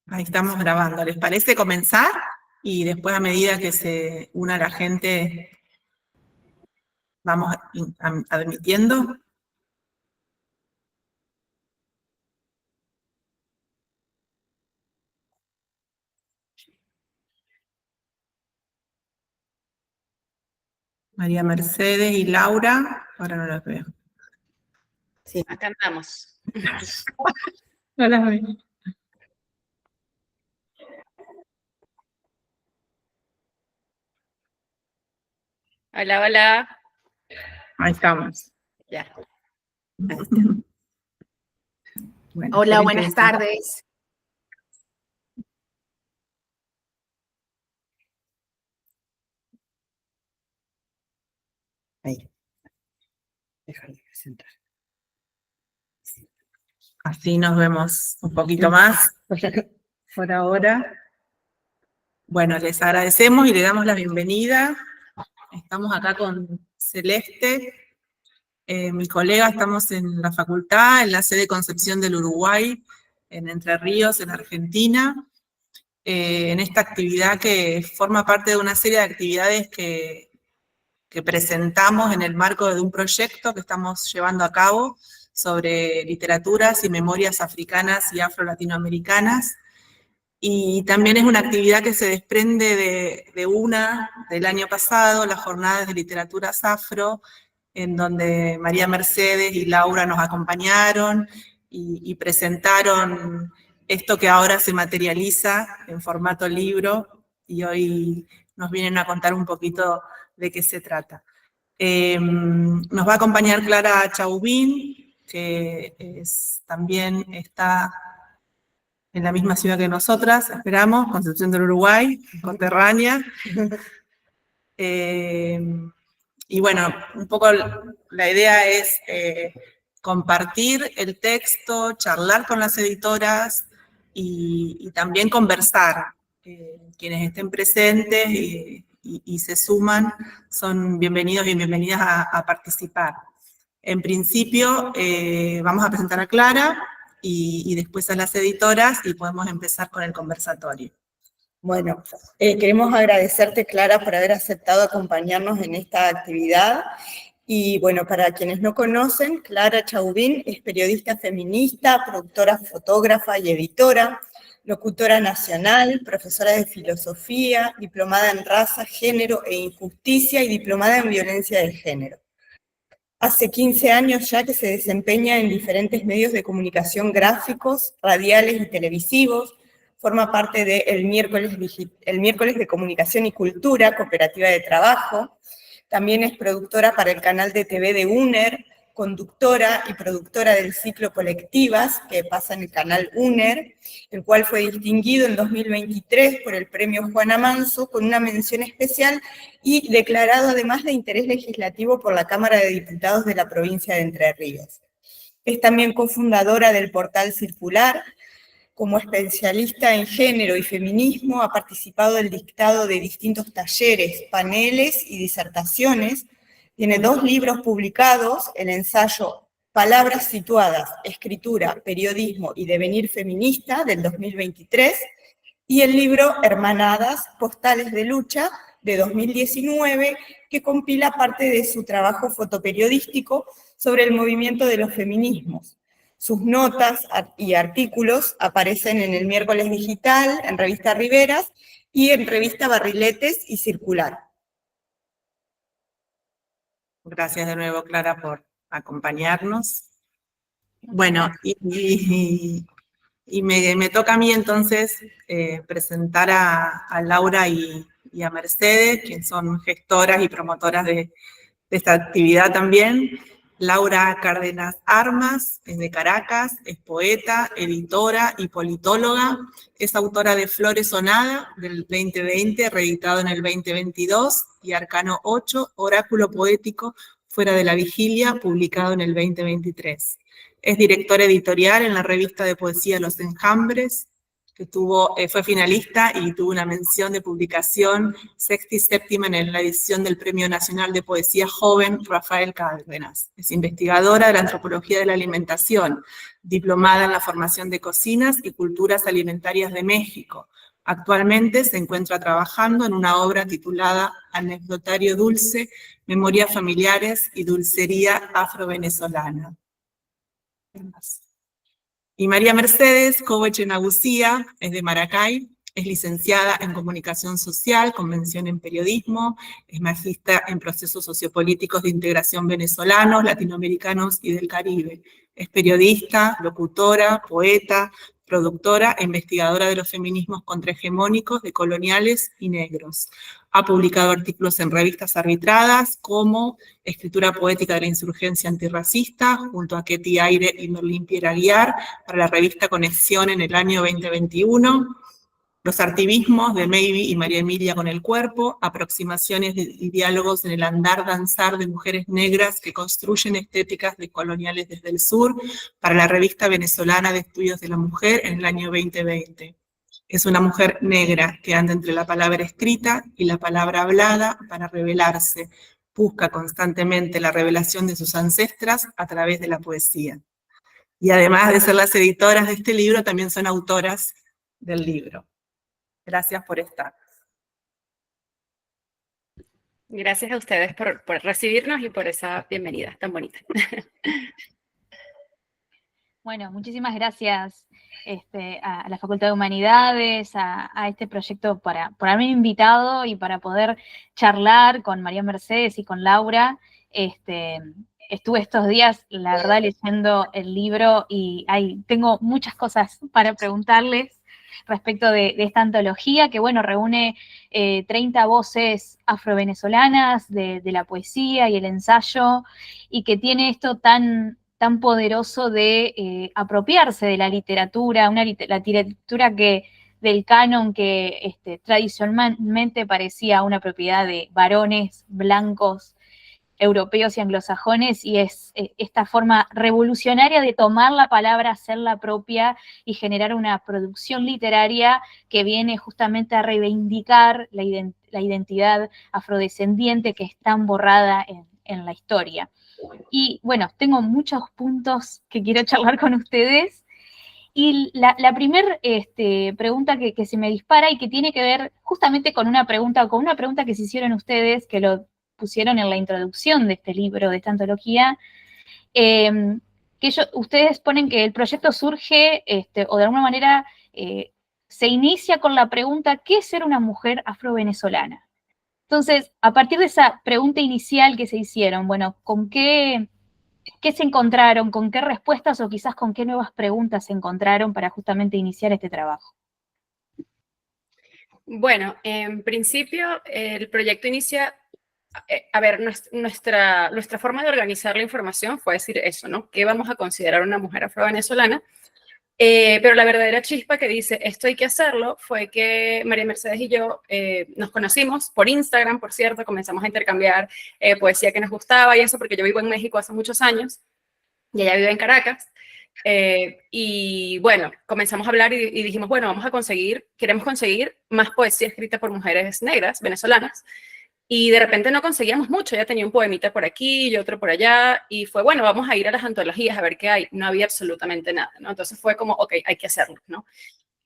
Ahí estamos grabando. ¿Les parece comenzar? Y después, a medida que se una la gente, vamos admitiendo. María Mercedes y Laura, ahora no las veo. Sí, acá andamos. No las veo. Hola, hola. Ahí estamos. Ya. Bueno, Hola, esperen buenas tardes. Ahí. Déjame presentar. Así nos vemos un poquito más por ahora. Bueno, les agradecemos y le damos la bienvenida. Estamos acá con Celeste, mi colega. Estamos en la facultad, en la sede Concepción del Uruguay, en Entre Ríos, en Argentina, en esta actividad que forma parte de una serie de actividades que presentamos en el marco de un proyecto que estamos llevando a cabo sobre literaturas y memorias africanas y afro-latinoamericanas. Y también es una actividad que se desprende del año pasado, las jornadas de literaturas afro, en donde María Mercedes y Laura nos acompañaron y presentaron esto que ahora se materializa en formato libro, y hoy nos vienen a contar un poquito de qué se trata. Nos va a acompañar Clara Chauvin, que también está en la misma ciudad que nosotras, esperamos, Concepción del Uruguay, conterránea. Y bueno, un poco la idea es compartir el texto, charlar con las editoras y también conversar. Quienes estén presentes y se suman son bienvenidos y bienvenidas a participar. En principio, vamos a presentar a Clara y después a las editoras, y podemos empezar con el conversatorio. Bueno, queremos agradecerte, Clara, por haber aceptado acompañarnos en esta actividad. Y bueno, para quienes no conocen, Clara Chauvin es periodista feminista, productora, fotógrafa y editora, locutora nacional, profesora de filosofía, diplomada en raza, género e injusticia y diplomada en violencia de género. Hace 15 años ya que se desempeña en diferentes medios de comunicación gráficos, radiales y televisivos. Forma parte de el miércoles de Comunicación y Cultura, Cooperativa de Trabajo. También es productora para el canal de TV de UNER, conductora y productora del ciclo Colectivas, que pasa en el canal UNER, el cual fue distinguido en 2023 por el premio Juana Manso con una mención especial y declarado además de interés legislativo por la Cámara de Diputados de la provincia de Entre Ríos. Es también cofundadora del portal Circular. Como especialista en género y feminismo, ha participado del dictado de distintos talleres, paneles y disertaciones. Tiene 2 libros publicados, el ensayo Palabras situadas, escritura, periodismo y devenir feminista, del 2023, y el libro Hermanadas, postales de lucha, de 2019, que compila parte de su trabajo fotoperiodístico sobre el movimiento de los feminismos. Sus notas y artículos aparecen en el Miércoles Digital, en Revista Riveras y en Revista Barriletes y Circular. Gracias de nuevo, Clara, por acompañarnos. Bueno, y me toca a mí entonces presentar a Laura y a Mercedes, que son gestoras y promotoras de esta actividad también. Laura Cárdenas Armas, es de Caracas, es poeta, editora y politóloga, es autora de Flores o Nada, del 2020, reeditado en el 2022, y Arcano 8, Oráculo Poético, Fuera de la Vigilia, publicado en el 2023. Es directora editorial en la revista de poesía Los Enjambres, que fue finalista y tuvo una mención de publicación sexta y séptima en la edición del Premio Nacional de Poesía Joven Rafael Cárdenas. Es investigadora de la antropología de la alimentación, diplomada en la formación de cocinas y culturas alimentarias de México. Actualmente se encuentra trabajando en una obra titulada Anecdotario Dulce, Memorias Familiares y Dulcería Afro-Venezolana. Y María Mercedes Covechenagucía es de Maracay, es licenciada en Comunicación Social, con mención en Periodismo, es magíster en Procesos Sociopolíticos de Integración Venezolanos, Latinoamericanos y del Caribe. Es periodista, locutora, poeta, productora e investigadora de los feminismos contrahegemónicos, decoloniales y negros. Ha publicado artículos en revistas arbitradas como Escritura Poética de la Insurgencia Antirracista, junto a Ketty Aire y Merlín Pierre Aguiar, para la revista Conexión en el año 2021. Los artivismos de Maybe y María Emilia con el cuerpo, aproximaciones y diálogos en el andar danzar de mujeres negras que construyen estéticas decoloniales desde el sur, para la revista venezolana de estudios de la mujer en el año 2020. Es una mujer negra que anda entre la palabra escrita y la palabra hablada para revelarse. Busca constantemente la revelación de sus ancestras a través de la poesía. Y además de ser las editoras de este libro, también son autoras del libro. Gracias por estar. Gracias a ustedes por recibirnos y por esa bienvenida tan bonita. Bueno, muchísimas gracias a la Facultad de Humanidades, a este proyecto por haberme invitado y para poder charlar con María Mercedes y con Laura. Estuve estos días, la verdad, leyendo el libro y tengo muchas cosas para preguntarles respecto de esta antología que, bueno, reúne 30 voces afrovenezolanas de la poesía y el ensayo, y que tiene esto tan poderoso de apropiarse de la literatura, la literatura del canon que tradicionalmente parecía una propiedad de varones blancos, europeos y anglosajones, y es esta forma revolucionaria de tomar la palabra, hacerla propia y generar una producción literaria que viene justamente a reivindicar la identidad afrodescendiente que es tan borrada en la historia. Y bueno, tengo muchos puntos que quiero charlar con ustedes. Y la primera pregunta que se me dispara y que tiene que ver justamente con una pregunta que se hicieron ustedes, que lo pusieron en la introducción de este libro, de esta antología, ustedes ponen que el proyecto surge, o de alguna manera se inicia con la pregunta, ¿qué es ser una mujer afrovenezolana? Entonces, a partir de esa pregunta inicial que se hicieron, bueno, ¿con qué se encontraron? ¿Con qué respuestas o quizás con qué nuevas preguntas se encontraron para justamente iniciar este trabajo? Bueno, en principio el proyecto inicia, a ver, nuestra forma de organizar la información fue decir eso, ¿no? ¿Qué vamos a considerar una mujer afrovenezolana? Pero la verdadera chispa que dice esto hay que hacerlo fue que María Mercedes y yo nos conocimos por Instagram, por cierto, comenzamos a intercambiar poesía que nos gustaba y eso, porque yo vivo en México hace muchos años y ella vive en Caracas. Y bueno, comenzamos a hablar y dijimos, bueno, queremos conseguir más poesía escrita por mujeres negras, venezolanas. Y de repente no conseguíamos mucho, ella tenía un poemita por aquí y otro por allá, y fue, bueno, vamos a ir a las antologías a ver qué hay. No había absolutamente nada, ¿no? Entonces fue como, ok, hay que hacerlo, ¿no?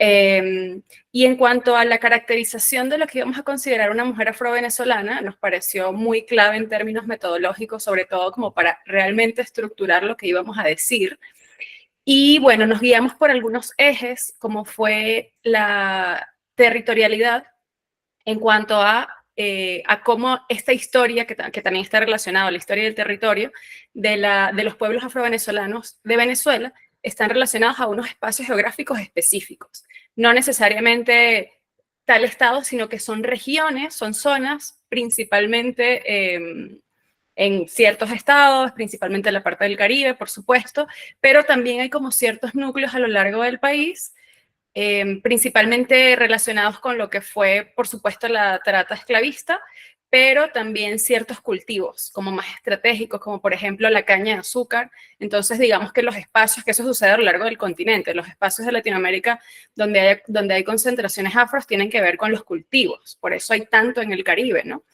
Y en cuanto a la caracterización de lo que íbamos a considerar una mujer afrovenezolana, nos pareció muy clave en términos metodológicos, sobre todo como para realmente estructurar lo que íbamos a decir. Y bueno, nos guiamos por algunos ejes, como fue la territorialidad en cuanto a cómo esta historia, que también está relacionada a la historia del territorio, de los pueblos afrovenezolanos de Venezuela, están relacionados a unos espacios geográficos específicos. No necesariamente tal estado, sino que son regiones, son zonas, principalmente en ciertos estados, principalmente en la parte del Caribe, por supuesto, pero también hay como ciertos núcleos a lo largo del país, principalmente relacionados con lo que fue, por supuesto, la trata esclavista, pero también ciertos cultivos como más estratégicos, como por ejemplo la caña de azúcar. Entonces, digamos que los espacios, que eso sucede a lo largo del continente, los espacios de Latinoamérica donde hay concentraciones afros tienen que ver con los cultivos, por eso hay tanto en el Caribe, ¿no?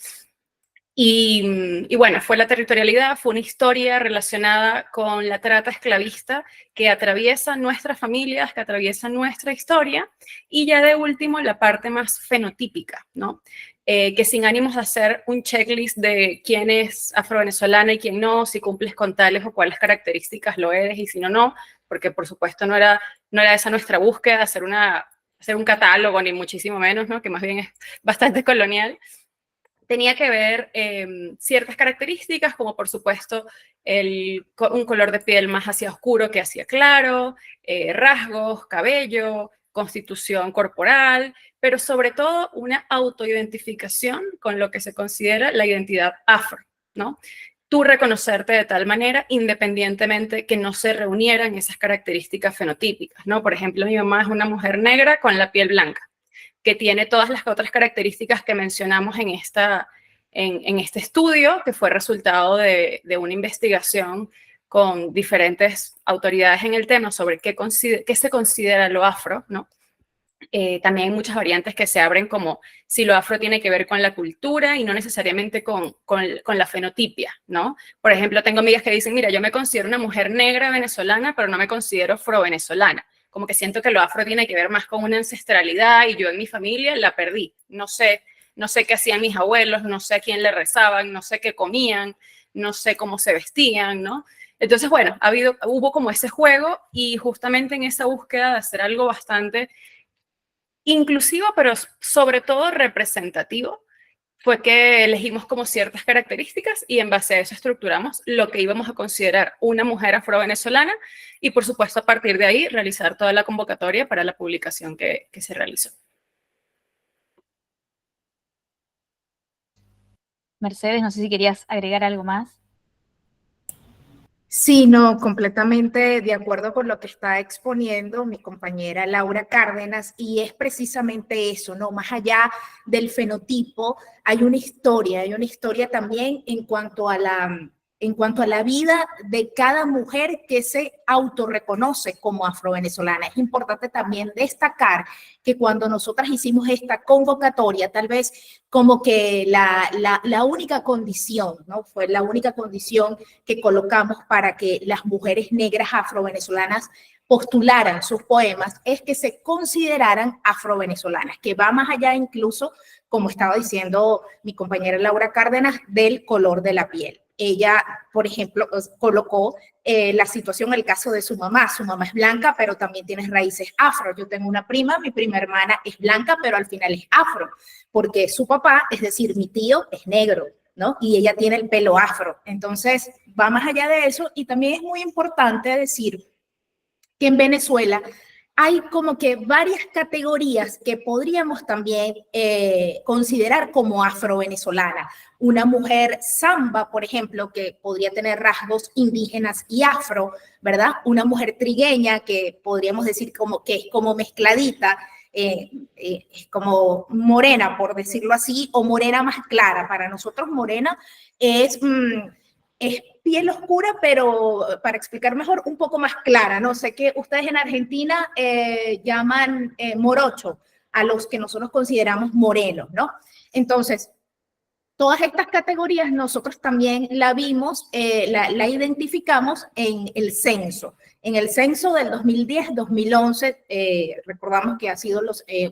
Y bueno, fue la territorialidad, fue una historia relacionada con la trata esclavista que atraviesa nuestras familias, que atraviesa nuestra historia, y ya de último la parte más fenotípica, ¿no? Que sin ánimos de hacer un checklist de quién es afrovenezolana y quién no, si cumples con tales o cuáles características lo eres y si no, no, porque por supuesto no era esa nuestra búsqueda, hacer un catálogo, ni muchísimo menos, ¿no? Que más bien es bastante colonial. Tenía que ver ciertas características, como por supuesto un color de piel más hacia oscuro que hacia claro, rasgos, cabello, constitución corporal, pero sobre todo una autoidentificación con lo que se considera la identidad afro, ¿no? Tú reconocerte de tal manera, independientemente que no se reunieran esas características fenotípicas, ¿no? Por ejemplo, mi mamá es una mujer negra con la piel blanca, que tiene todas las otras características que mencionamos en este estudio, que fue resultado de una investigación con diferentes autoridades en el tema sobre qué se considera lo afro, ¿no? También hay muchas variantes que se abren, como si lo afro tiene que ver con la cultura y no necesariamente con la fenotipia, ¿no? Por ejemplo, tengo amigas que dicen, mira, yo me considero una mujer negra venezolana, pero no me considero afro-venezolana. Como que siento que lo afro tiene que ver más con una ancestralidad y yo en mi familia la perdí. No sé qué hacían mis abuelos, no sé a quién le rezaban, no sé qué comían, no sé cómo se vestían, ¿no? Entonces, bueno, hubo como ese juego, y justamente en esa búsqueda de hacer algo bastante inclusivo, pero sobre todo representativo, fue que elegimos como ciertas características y en base a eso estructuramos lo que íbamos a considerar una mujer afrovenezolana, y por supuesto a partir de ahí realizar toda la convocatoria para la publicación que se realizó. Mercedes, no sé si querías agregar algo más. Sí, no, completamente de acuerdo con lo que está exponiendo mi compañera Laura Cárdenas, y es precisamente eso, ¿no? Más allá del fenotipo, hay una historia también en cuanto a la vida de cada mujer que se autorreconoce como afrovenezolana. Es importante también destacar que cuando nosotras hicimos esta convocatoria, tal vez como que la única condición, ¿no? Fue la única condición que colocamos para que las mujeres negras afrovenezolanas postularan sus poemas, es que se consideraran afrovenezolanas, que va más allá incluso, como estaba diciendo mi compañera Laura Cárdenas, del color de la piel. Ella, por ejemplo, colocó la situación, el caso de su mamá. Su mamá es blanca, pero también tiene raíces afro. Yo tengo una prima, mi prima hermana es blanca, pero al final es afro, porque su papá, es decir, mi tío, es negro, ¿no? Y ella tiene el pelo afro. Entonces, va más allá de eso, y también es muy importante decir que en Venezuela hay como que varias categorías que podríamos también considerar como afrovenezolana. Una mujer samba, por ejemplo, que podría tener rasgos indígenas y afro, ¿verdad? Una mujer trigueña, que podríamos decir que es como mezcladita, es como morena, por decirlo así, o morena más clara. Para nosotros morena es piel oscura, pero para explicar mejor, un poco más clara, ¿no? Sé que ustedes en Argentina llaman morocho a los que nosotros consideramos morenos, ¿no? Entonces, todas estas categorías nosotros también la vimos, la identificamos en el censo. En el censo del 2010-2011, recordamos que ha sido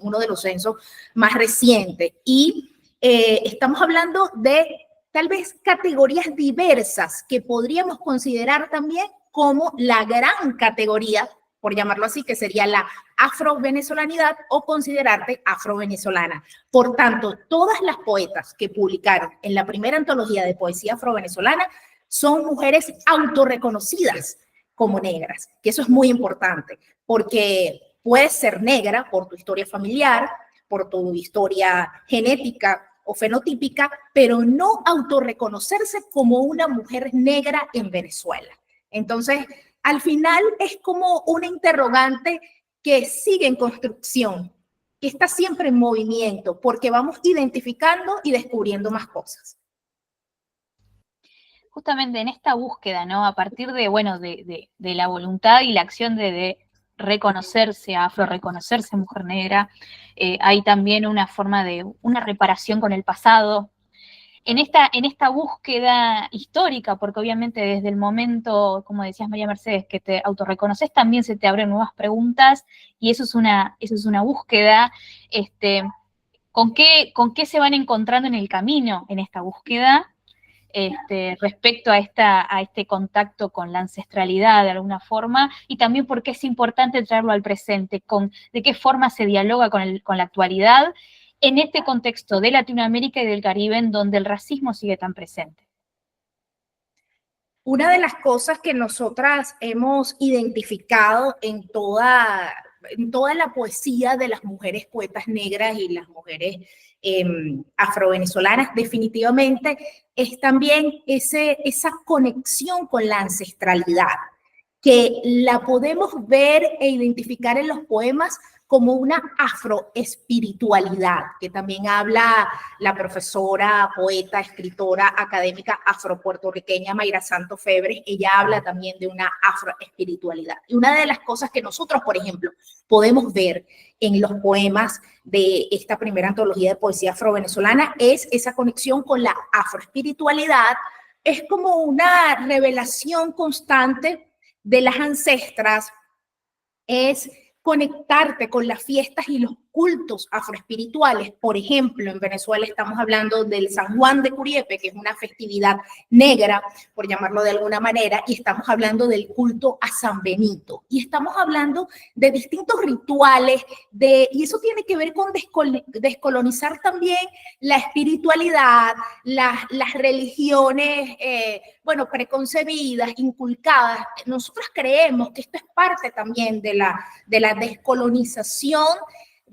uno de los censos más recientes, y estamos hablando de tal vez categorías diversas que podríamos considerar también como la gran categoría, por llamarlo así, que sería la afrovenezolanidad o considerarte afrovenezolana. Por tanto, todas las poetas que publicaron en la primera antología de poesía afrovenezolana son mujeres autorreconocidas como negras, que eso es muy importante, porque puedes ser negra por tu historia familiar, por tu historia genética o fenotípica, pero no autorreconocerse como una mujer negra en Venezuela. Entonces, al final es como una interrogante que sigue en construcción, que está siempre en movimiento, porque vamos identificando y descubriendo más cosas. Justamente en esta búsqueda, ¿no? A partir de, bueno, de la voluntad y la acción de reconocerse afro, reconocerse mujer negra, hay también una forma de una reparación con el pasado. En esta búsqueda histórica, porque obviamente desde el momento, como decías María Mercedes, que te autorreconoces, también se te abren nuevas preguntas, y eso es una búsqueda. ¿Con qué se van encontrando en el camino en esta búsqueda? Respecto a este contacto con la ancestralidad de alguna forma, y también porque es importante traerlo al presente, de qué forma se dialoga con la actualidad en este contexto de Latinoamérica y del Caribe, en donde el racismo sigue tan presente. Una de las cosas que nosotras hemos identificado en toda la poesía de las mujeres poetas negras y las mujeres afrovenezolanas, definitivamente, es también esa conexión con la ancestralidad, que la podemos ver e identificar en los poemas como una afroespiritualidad, que también habla la profesora, poeta, escritora, académica afropuertorriqueña Mayra Santos Febres. Ella habla también de una afroespiritualidad. Y una de las cosas que nosotros, por ejemplo, podemos ver en los poemas de esta primera antología de poesía afrovenezolana es esa conexión con la afroespiritualidad. Es como una revelación constante de las ancestras, es conectarte con las fiestas y los cultos afroespirituales. Por ejemplo, en Venezuela estamos hablando del San Juan de Curiepe, que es una festividad negra, por llamarlo de alguna manera, y estamos hablando del culto a San Benito. Y estamos hablando de distintos rituales, y eso tiene que ver con descolonizar también la espiritualidad, las religiones, preconcebidas, inculcadas. Nosotros creemos que esto es parte también de la descolonización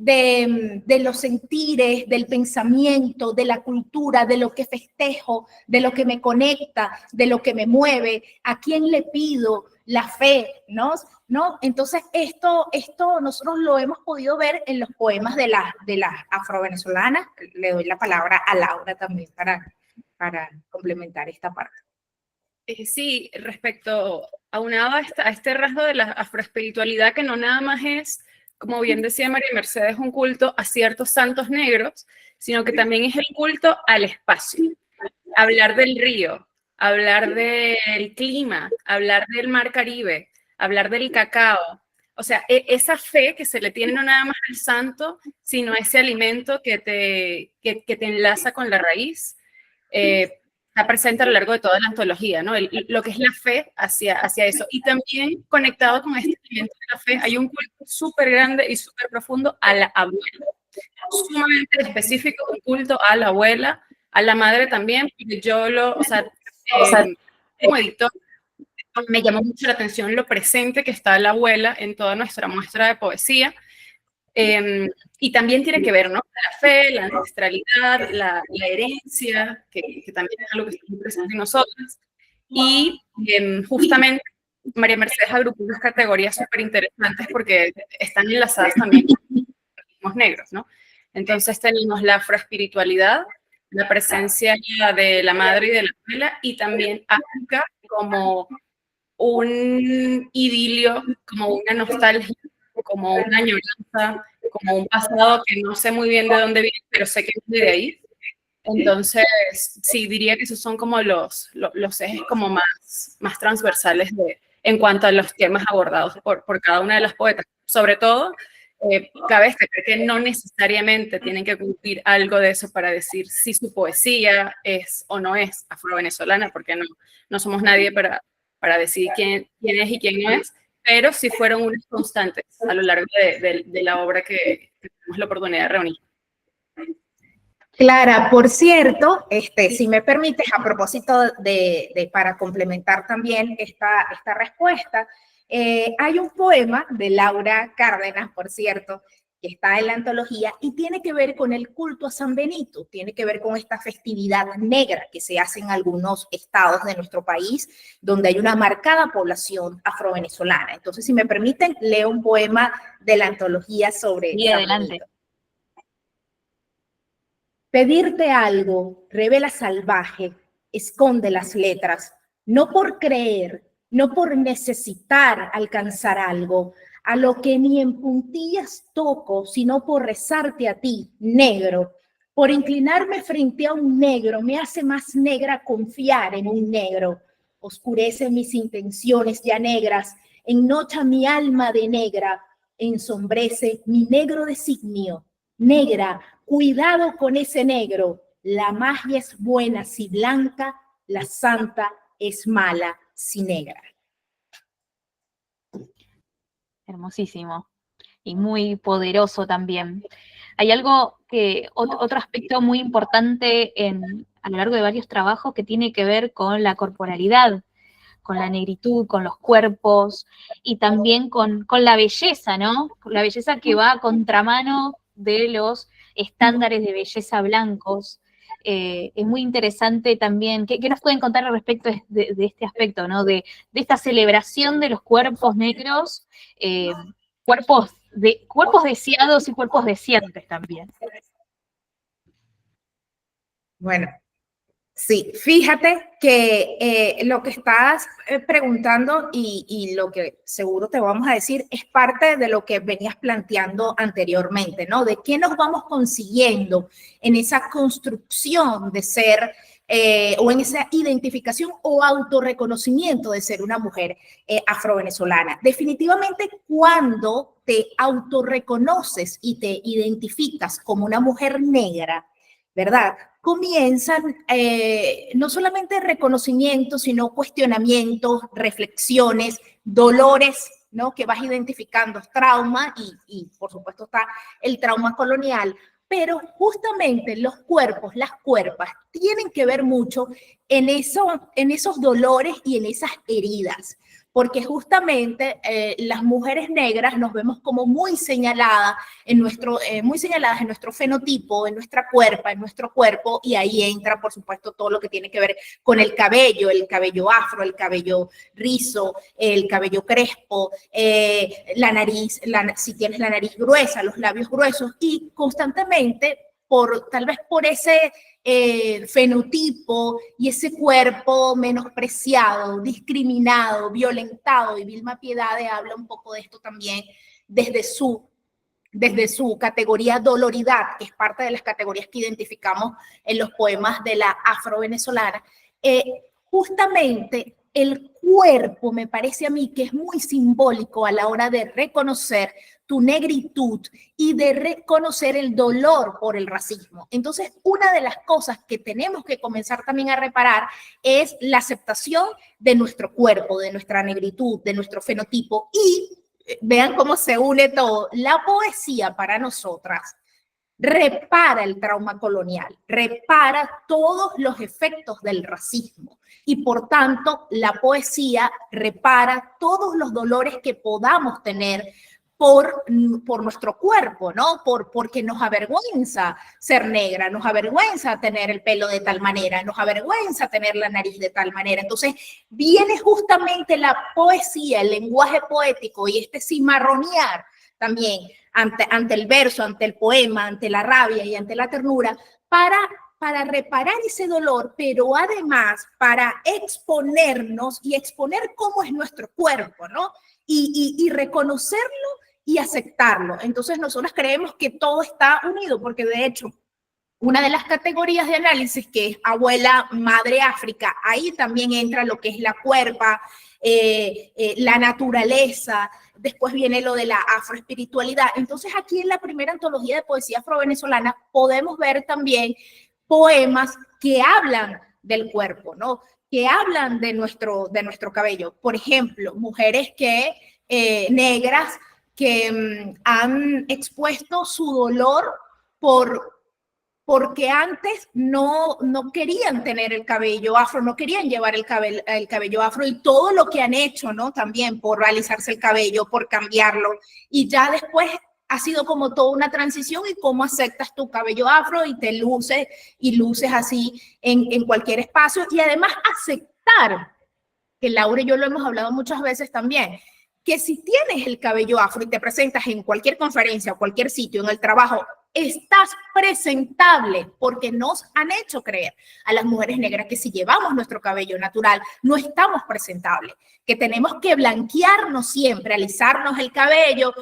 de los sentires, del pensamiento, de la cultura, de lo que festejo, de lo que me conecta, de lo que me mueve, a quién le pido la fe, ¿no? Entonces, esto nosotros lo hemos podido ver en los poemas de las afrovenezolanas. Le doy la palabra a Laura también para complementar esta parte. Sí, respecto aunado a este rasgo de la afroespiritualidad, que no nada más es, como bien decía María Mercedes, un culto a ciertos santos negros, sino que también es el culto al espacio. Hablar del río, hablar del clima, hablar del mar Caribe, hablar del cacao. O sea, esa fe que se le tiene no nada más al santo, sino a ese alimento que te enlaza con la raíz. Está presente a lo largo de toda la antología, ¿no? Lo que es la fe hacia eso. Y también conectado con este elemento de la fe, hay un culto súper grande y súper profundo a la abuela. Sumamente específico, un culto a la abuela, a la madre también. Yo como editor, me llamó mucho la atención lo presente que está la abuela en toda nuestra muestra de poesía. Y también tiene que ver, ¿no? La fe, la ancestralidad, la herencia, que también es algo que está muy presente en nosotros. Y justamente María Mercedes agrupó unas categorías súper interesantes porque están enlazadas también con los negros, ¿no? Entonces tenemos la afroespiritualidad, la presencia de la madre y de la abuela, y también África como un idilio, como una nostalgia, como una añoranza, como un pasado que no sé muy bien de dónde viene, pero sé que viene de ahí. Entonces, sí, diría que esos son como los ejes como más transversales en cuanto a los temas abordados por cada una de las poetas. Sobre todo, cabe destacar que no necesariamente tienen que cumplir algo de eso para decir si su poesía es o no es afrovenezolana, porque no somos nadie para decidir quién es y quién no es, pero sí fueron unas constantes a lo largo de la obra que tuvimos la oportunidad de reunir. Clara, por cierto, si me permites, a propósito para complementar también esta respuesta, hay un poema de Laura Cárdenas, por cierto, que está en la antología y tiene que ver con el culto a San Benito, tiene que ver con esta festividad negra que se hace en algunos estados de nuestro país, donde hay una marcada población afrovenezolana. Entonces, si me permiten, leo un poema de la antología sobre San Benito. Pedirte algo revela salvaje, esconde las letras, no por creer, no por necesitar alcanzar algo, a lo que ni en puntillas toco, sino por rezarte a ti, negro. Por inclinarme frente a un negro me hace más negra confiar en un negro. Oscurece mis intenciones ya negras, ennocha mi alma de negra, ensombrece mi negro designio. Negra, cuidado con ese negro. La magia es buena si blanca, la santa es mala si negra. Hermosísimo y muy poderoso también. Hay otro aspecto muy importante a lo largo de varios trabajos que tiene que ver con la corporalidad, con la negritud, con los cuerpos y también con la belleza, ¿no? La belleza que va a contramano de los estándares de belleza blancos. Es muy interesante también. ¿Qué nos pueden contar al respecto de este aspecto, ¿no? De esta celebración de los cuerpos negros, cuerpos deseados y cuerpos deseantes también? Bueno, sí, fíjate que lo que estás preguntando y lo que seguro te vamos a decir es parte de lo que venías planteando anteriormente, ¿no? De qué nos vamos consiguiendo en esa construcción de ser o en esa identificación o autorreconocimiento de ser una mujer afrovenezolana. Definitivamente cuando te autorreconoces y te identificas como una mujer negra, ¿verdad? Comienzan no solamente reconocimientos, sino cuestionamientos, reflexiones, dolores, ¿no? Que vas identificando, trauma y por supuesto está el trauma colonial, pero justamente los cuerpos, las cuerpas, tienen que ver mucho en esos dolores y en esas heridas. Porque justamente las mujeres negras nos vemos como muy señaladas en nuestro fenotipo, en nuestra cuerpa, en nuestro cuerpo, y ahí entra, por supuesto, todo lo que tiene que ver con el cabello afro, el cabello rizo, el cabello crespo, la nariz, si tienes la nariz gruesa, los labios gruesos, y constantemente, tal vez por ese fenotipo y ese cuerpo menospreciado, discriminado, violentado, y Vilma Piedade habla un poco de esto también desde su categoría doloridad, que es parte de las categorías que identificamos en los poemas de la afro-venezolana. Justamente el cuerpo me parece a mí que es muy simbólico a la hora de reconocer tu negritud y de reconocer el dolor por el racismo. Entonces, una de las cosas que tenemos que comenzar también a reparar es la aceptación de nuestro cuerpo, de nuestra negritud, de nuestro fenotipo, y vean cómo se une todo. La poesía para nosotras repara el trauma colonial, repara todos los efectos del racismo y por tanto la poesía repara todos los dolores que podamos tener por nuestro cuerpo, ¿no? Porque nos avergüenza ser negra, nos avergüenza tener el pelo de tal manera, nos avergüenza tener la nariz de tal manera. Entonces viene justamente la poesía, el lenguaje poético y este cimarronear también ante el verso, ante el poema, ante la rabia y ante la ternura, para reparar ese dolor, pero además para exponernos y exponer cómo es nuestro cuerpo, ¿no? Y reconocerlo y aceptarlo. Entonces nosotros creemos que todo está unido, porque de hecho, una de las categorías de análisis que es abuela, madre África, ahí también entra lo que es la cuerpa, la naturaleza, después viene lo de la afroespiritualidad. Entonces aquí en la primera antología de poesía afrovenezolana podemos ver también poemas que hablan del cuerpo, ¿no? Que hablan de nuestro cabello. Por ejemplo, mujeres negras que han expuesto su dolor porque antes no querían tener el cabello afro, no querían llevar el cabello afro, y todo lo que han hecho, ¿no? También por realizarse el cabello, por cambiarlo, y ya después ha sido como toda una transición y cómo aceptas tu cabello afro y te luces así en cualquier espacio, y además aceptar, que Laura y yo lo hemos hablado muchas veces también, que si tienes el cabello afro y te presentas en cualquier conferencia o cualquier sitio, en el trabajo, estás presentable, porque nos han hecho creer a las mujeres negras que si llevamos nuestro cabello natural no estamos presentables, que tenemos que blanquearnos siempre, alisarnos el cabello,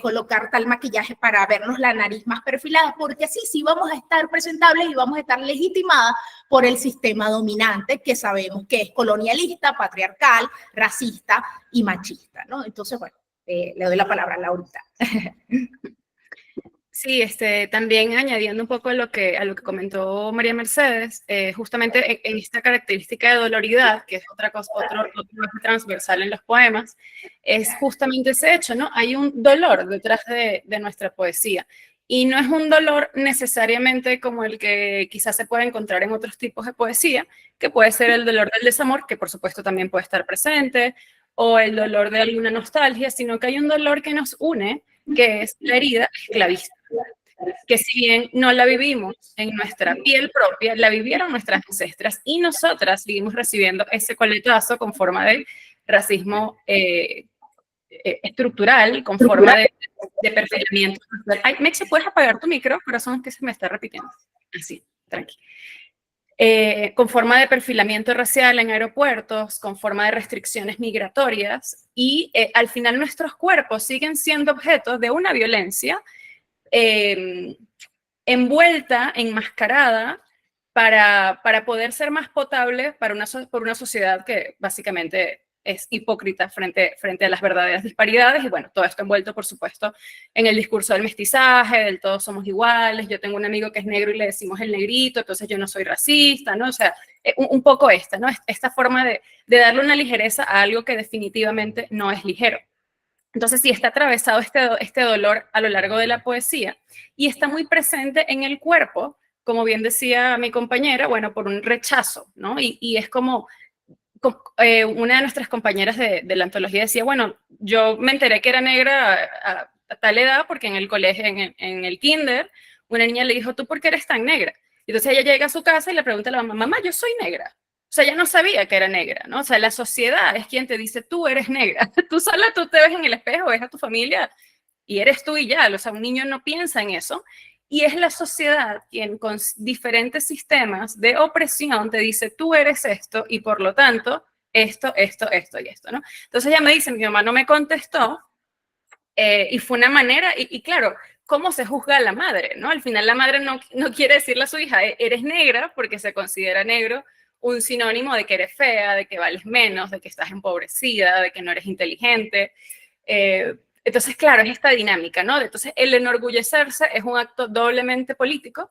colocar tal maquillaje para vernos la nariz más perfilada, porque así sí vamos a estar presentables y vamos a estar legitimadas por el sistema dominante que sabemos que es colonialista, patriarcal, racista y machista, ¿no? Entonces, bueno, le doy la palabra a Laurita. Sí, también añadiendo un poco a lo que comentó María Mercedes, justamente en esta característica de doloridad, que es otra cosa, otro eje transversal en los poemas, es justamente ese hecho, ¿no? Hay un dolor detrás de nuestra poesía. Y no es un dolor necesariamente como el que quizás se puede encontrar en otros tipos de poesía, que puede ser el dolor del desamor, que por supuesto también puede estar presente, o el dolor de alguna nostalgia, sino que hay un dolor que nos une, que es la herida esclavista, que si bien no la vivimos en nuestra piel propia, la vivieron nuestras ancestras y nosotras seguimos recibiendo ese coletazo con forma de racismo estructural, con forma de perfilamiento. Ay, Meche, ¿puedes apagar tu micro? Corazón, es que se me está repitiendo. Así, tranqui. Con forma de perfilamiento racial en aeropuertos, con forma de restricciones migratorias, y al final nuestros cuerpos siguen siendo objetos de una violencia envuelta, enmascarada, para poder ser más potable por una sociedad que básicamente es hipócrita frente a las verdaderas disparidades. Y bueno, todo esto envuelto, por supuesto, en el discurso del mestizaje, del todos somos iguales. Yo tengo un amigo que es negro y le decimos el negrito, entonces yo no soy racista, ¿no? O sea, un poco ¿no? Esta forma de darle una ligereza a algo que definitivamente no es ligero. Entonces, sí, está atravesado este dolor a lo largo de la poesía y está muy presente en el cuerpo, como bien decía mi compañera, bueno, por un rechazo, ¿no? Y es como una de nuestras compañeras de la antología decía, bueno, yo me enteré que era negra a tal edad porque en el colegio, en el kinder, una niña le dijo, ¿tú por qué eres tan negra? Y entonces ella llega a su casa y le pregunta a la mamá, mamá, yo soy negra. O sea, ella no sabía que era negra, ¿no? O sea, la sociedad es quien te dice, tú eres negra. Tú sola, tú te ves en el espejo, ves a tu familia y eres tú y ya. O sea, un niño no piensa en eso. Y es la sociedad quien con diferentes sistemas de opresión te dice, tú eres esto y por lo tanto, esto y esto, ¿no? Entonces ella me dice, mi mamá no me contestó y fue una manera, y claro, ¿cómo se juzga a la madre, no? Al final la madre no quiere decirle a su hija, eres negra, porque se considera negro un sinónimo de que eres fea, de que vales menos, de que estás empobrecida, de que no eres inteligente. Entonces, claro, es esta dinámica, ¿no? Entonces, el enorgullecerse es un acto doblemente político.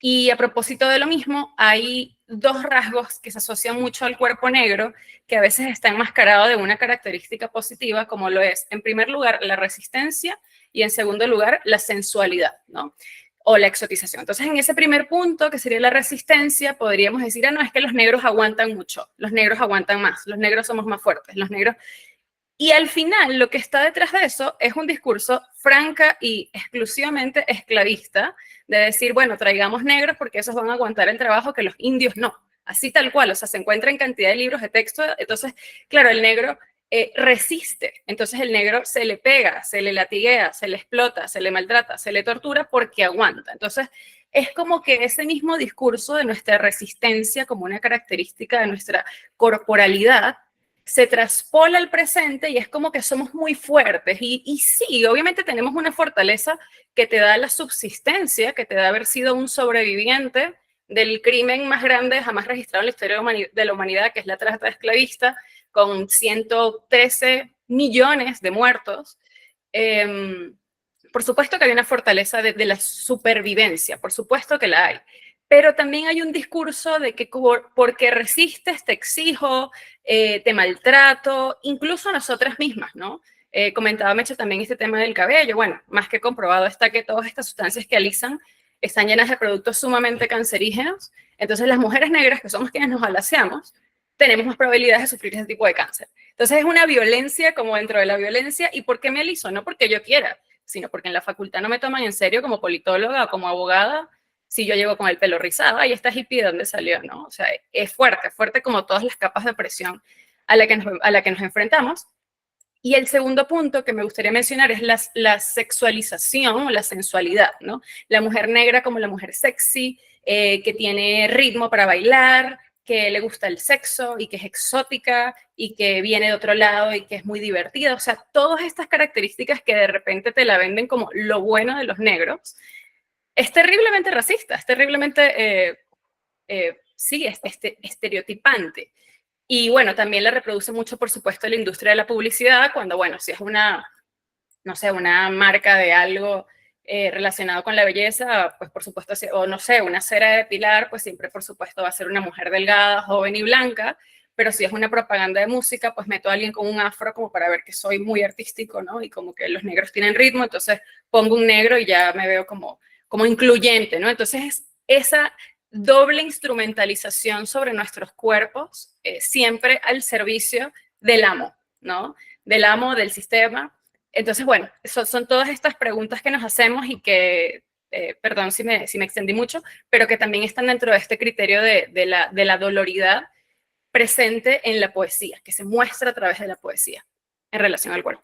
Y a propósito de lo mismo, hay dos rasgos que se asocian mucho al cuerpo negro, que a veces está enmascarado de una característica positiva, como lo es, en primer lugar, la resistencia y en segundo lugar, la sensualidad, ¿no? O la exotización. Entonces, en ese primer punto, que sería la resistencia, podríamos decir, no, es que los negros aguantan mucho, los negros aguantan más, los negros somos más fuertes, los negros... Y al final, lo que está detrás de eso es un discurso franca y exclusivamente esclavista, de decir, bueno, traigamos negros porque esos van a aguantar el trabajo que los indios no. Así tal cual, o sea, se encuentra en cantidad de libros de texto. Entonces, claro, el negro resiste. Entonces, el negro se le pega, se le latiguea, se le explota, se le maltrata, se le tortura porque aguanta. Entonces, es como que ese mismo discurso de nuestra resistencia como una característica de nuestra corporalidad se traspola al presente y es como que somos muy fuertes. Y sí, obviamente tenemos una fortaleza que te da la subsistencia, que te da haber sido un sobreviviente del crimen más grande jamás registrado en la historia de la humanidad, que es la trata esclavista, con 113 millones de muertos. Por supuesto que hay una fortaleza de la supervivencia, por supuesto que la hay. Pero también hay un discurso de que porque resistes te exijo, te maltrato, incluso nosotras mismas, ¿no? Comentaba Meche también este tema del cabello. Bueno, más que comprobado está que todas estas sustancias que alisan están llenas de productos sumamente cancerígenos. Entonces las mujeres negras, que somos quienes nos alaciamos, tenemos más probabilidades de sufrir ese tipo de cáncer. Entonces es una violencia como dentro de la violencia. ¿Y por qué me aliso? No porque yo quiera, sino porque en la facultad no me toman en serio como politóloga o como abogada si yo llevo con el pelo rizado. Y esta hippie, ¿de dónde salió? ¿No? O sea, es fuerte como todas las capas de presión a la que nos enfrentamos. Y el segundo punto que me gustaría mencionar es la sexualización o la sensualidad, ¿no? La mujer negra como la mujer sexy, que tiene ritmo para bailar, que le gusta el sexo y que es exótica y que viene de otro lado y que es muy divertida. O sea, todas estas características que de repente te la venden como lo bueno de los negros, es terriblemente racista, es terriblemente, sí, estereotipante. Y bueno, también la reproduce mucho, por supuesto, la industria de la publicidad, cuando, bueno, si es una, no sé, una marca de algo relacionado con la belleza, pues por supuesto, o no sé, una cera de depilar, pues siempre, por supuesto, va a ser una mujer delgada, joven y blanca, pero si es una propaganda de música, pues meto a alguien con un afro como para ver que soy muy artístico, ¿no? Y como que los negros tienen ritmo, entonces pongo un negro y ya me veo como incluyente, ¿no? Entonces, esa doble instrumentalización sobre nuestros cuerpos, siempre al servicio del amo, ¿no? Del amo, del sistema. Entonces, bueno, son todas estas preguntas que nos hacemos y que, perdón si me extendí mucho, pero que también están dentro de este criterio de la doloridad presente en la poesía, que se muestra a través de la poesía en relación al cuerpo.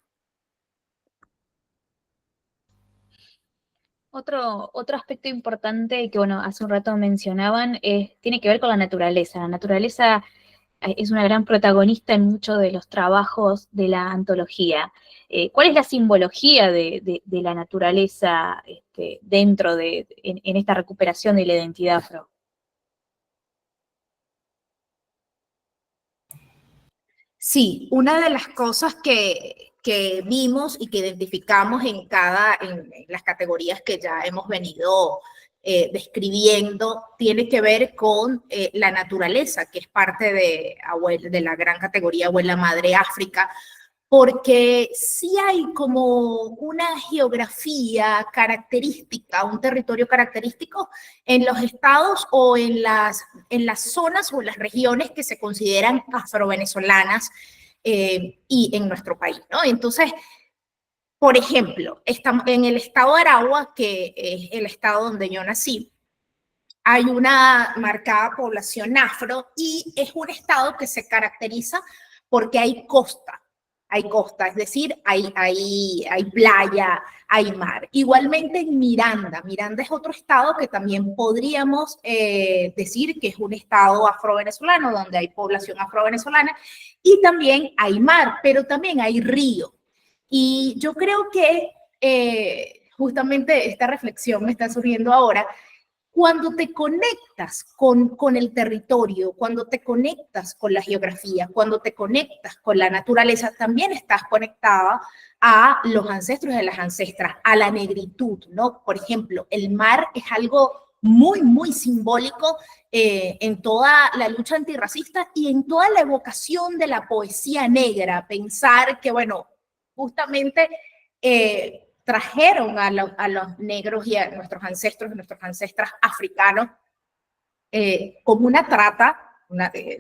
Otro aspecto importante que, bueno, hace un rato mencionaban, tiene que ver con la naturaleza. La naturaleza es una gran protagonista en muchos de los trabajos de la antología. ¿Cuál es la simbología de la naturaleza dentro en esta recuperación de la identidad afro? Sí, una de las cosas que vimos y que identificamos en las categorías que ya hemos venido describiendo tiene que ver con la naturaleza, que es parte de la gran categoría Abuela Madre África, porque sí hay como una geografía característica, un territorio característico en los estados o en las zonas o en las regiones que se consideran afrovenezolanas y en nuestro país, ¿no? Entonces, por ejemplo, en el estado de Aragua, que es el estado donde yo nací, hay una marcada población afro y es un estado que se caracteriza porque hay costa, es decir, hay playa, hay mar. Igualmente en Miranda es otro estado que también podríamos decir que es un estado afrovenezolano, donde hay población afrovenezolana, y también hay mar, pero también hay río. Y yo creo que justamente esta reflexión me está surgiendo ahora. Cuando te conectas con el territorio, cuando te conectas con la geografía, cuando te conectas con la naturaleza, también estás conectada a los ancestros de las ancestras, a la negritud, ¿no? Por ejemplo, el mar es algo muy, muy simbólico en toda la lucha antirracista y en toda la evocación de la poesía negra. Pensar que, bueno, justamente trajeron a los negros y a nuestros ancestros y nuestras ancestras africanos como una trata,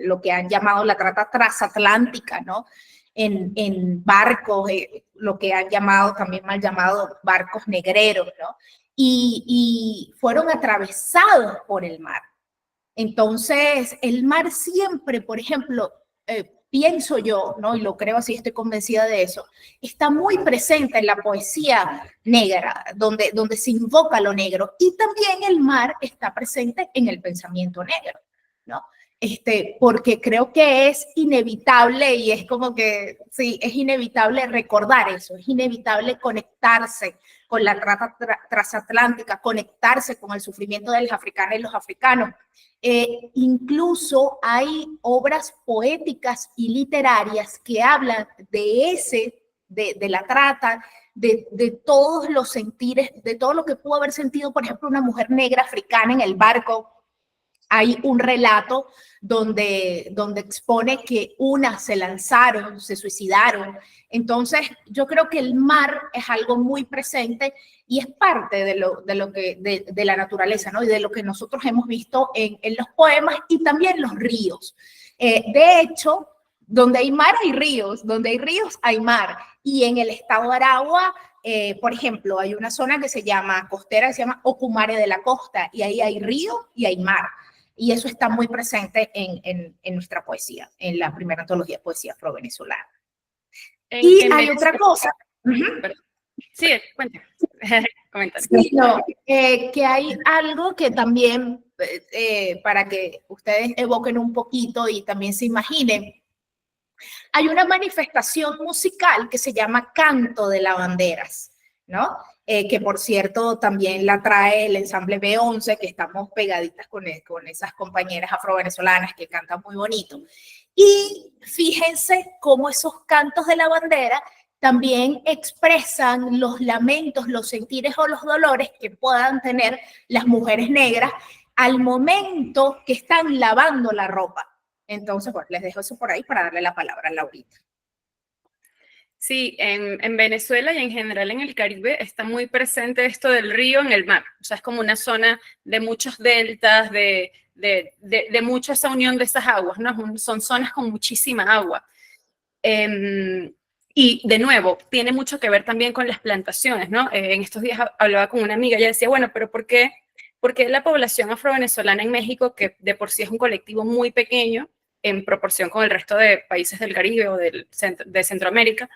lo que han llamado la trata transatlántica, ¿no? En barcos, lo que han llamado, también mal llamado, barcos negreros, ¿no? Y fueron atravesados por el mar. Entonces, el mar siempre, por ejemplo, pienso yo, ¿no? Y lo creo así, estoy convencida de eso, está muy presente en la poesía negra, donde se invoca lo negro, y también el mar está presente en el pensamiento negro, ¿no? Porque creo que es inevitable y es como que, sí, es inevitable recordar eso, es inevitable conectarse con la trata transatlántica, conectarse con el sufrimiento de las africanas y los africanos. Incluso hay obras poéticas y literarias que hablan de la trata, de todos los sentires, de todo lo que pudo haber sentido, por ejemplo, una mujer negra africana en el barco. Hay un relato donde expone que unas se lanzaron, se suicidaron. Entonces, yo creo que el mar es algo muy presente y es parte de la naturaleza, ¿no? Y de lo que nosotros hemos visto en los poemas y también los ríos. De hecho, donde hay mar hay ríos, donde hay ríos hay mar. Y en el estado de Aragua, por ejemplo, hay una zona que se llama costera, que se llama Ocumare de la Costa, y ahí hay río y hay mar. Y eso está muy presente en nuestra poesía, en la primera antología de poesía afrovenezolana. Y En hay otra Venezuela, cosa. perdón. Sí, cuéntame. Coméntame. Sí, no, que hay algo que también, para que ustedes evoquen un poquito y también se imaginen, hay una manifestación musical que se llama Canto de Lavanderas, ¿no? Que por cierto también la trae el ensamble B11, que estamos pegaditas con esas compañeras afrovenezolanas que cantan muy bonito. Y fíjense cómo esos cantos de la bandera también expresan los lamentos, los sentires o los dolores que puedan tener las mujeres negras al momento que están lavando la ropa. Entonces, bueno, les dejo eso por ahí para darle la palabra a Laurita. Sí, en Venezuela y en general en el Caribe está muy presente esto del río en el mar. O sea, es como una zona de muchos deltas, de mucha esa unión de esas aguas, ¿no? Son zonas con muchísima agua. Y de nuevo, tiene mucho que ver también con las plantaciones, ¿no? En estos días hablaba con una amiga, ella decía, bueno, pero ¿por qué la población afrovenezolana en México, que de por sí es un colectivo muy pequeño en proporción con el resto de países del Caribe o de Centroamérica,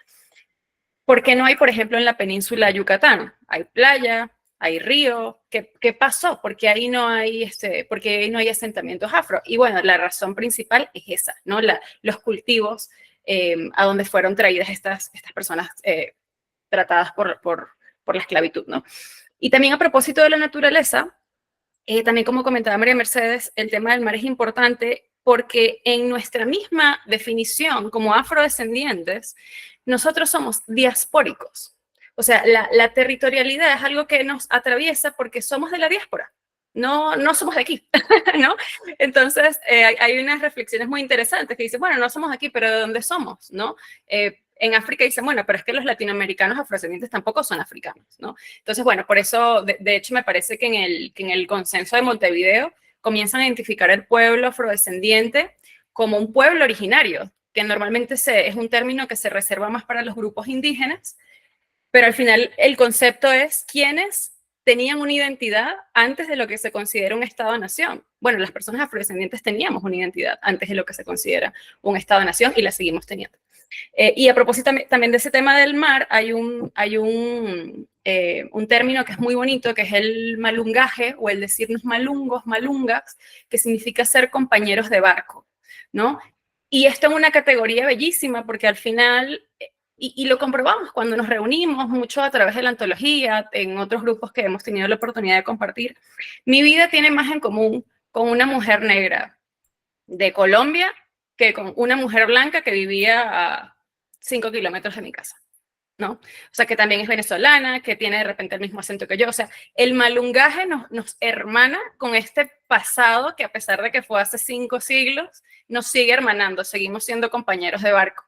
¿por qué no hay, por ejemplo, en la península de Yucatán? Hay playa, hay río. ¿Qué pasó? Porque ahí no hay, porque ahí no hay asentamientos afro. Y bueno, la razón principal es esa, ¿no? Los cultivos a donde fueron traídas estas personas tratadas por la esclavitud, ¿no? Y también a propósito de la naturaleza, también como comentaba María Mercedes, el tema del mar es importante porque en nuestra misma definición como afrodescendientes, nosotros somos diaspóricos. O sea, la territorialidad es algo que nos atraviesa porque somos de la diáspora, no somos de aquí, ¿no? Entonces, hay unas reflexiones muy interesantes que dicen, bueno, no somos de aquí, pero ¿de dónde somos, no? En África dicen, bueno, pero es que los latinoamericanos afrodescendientes tampoco son africanos, ¿no? Entonces, bueno, por eso, de hecho, me parece que en el consenso de Montevideo comienzan a identificar el pueblo afrodescendiente como un pueblo originario, que normalmente es un término que se reserva más para los grupos indígenas, pero al final el concepto es quiénes tenían una identidad antes de lo que se considera un Estado-nación. Bueno, las personas afrodescendientes teníamos una identidad antes de lo que se considera un Estado-nación y la seguimos teniendo. Y a propósito también de ese tema del mar, hay un término que es muy bonito, que es el malungaje, o el decirnos malungos, malungas, que significa ser compañeros de barco, ¿no? Y esto es una categoría bellísima, porque al final, y lo comprobamos cuando nos reunimos mucho a través de la antología, en otros grupos que hemos tenido la oportunidad de compartir, mi vida tiene más en común con una mujer negra de Colombia que con una mujer blanca que vivía a 5 kilómetros de mi casa, ¿no? O sea, que también es venezolana, que tiene de repente el mismo acento que yo. O sea, el malungaje nos hermana con este pasado que a pesar de que fue hace 5 siglos, nos sigue hermanando, seguimos siendo compañeros de barco.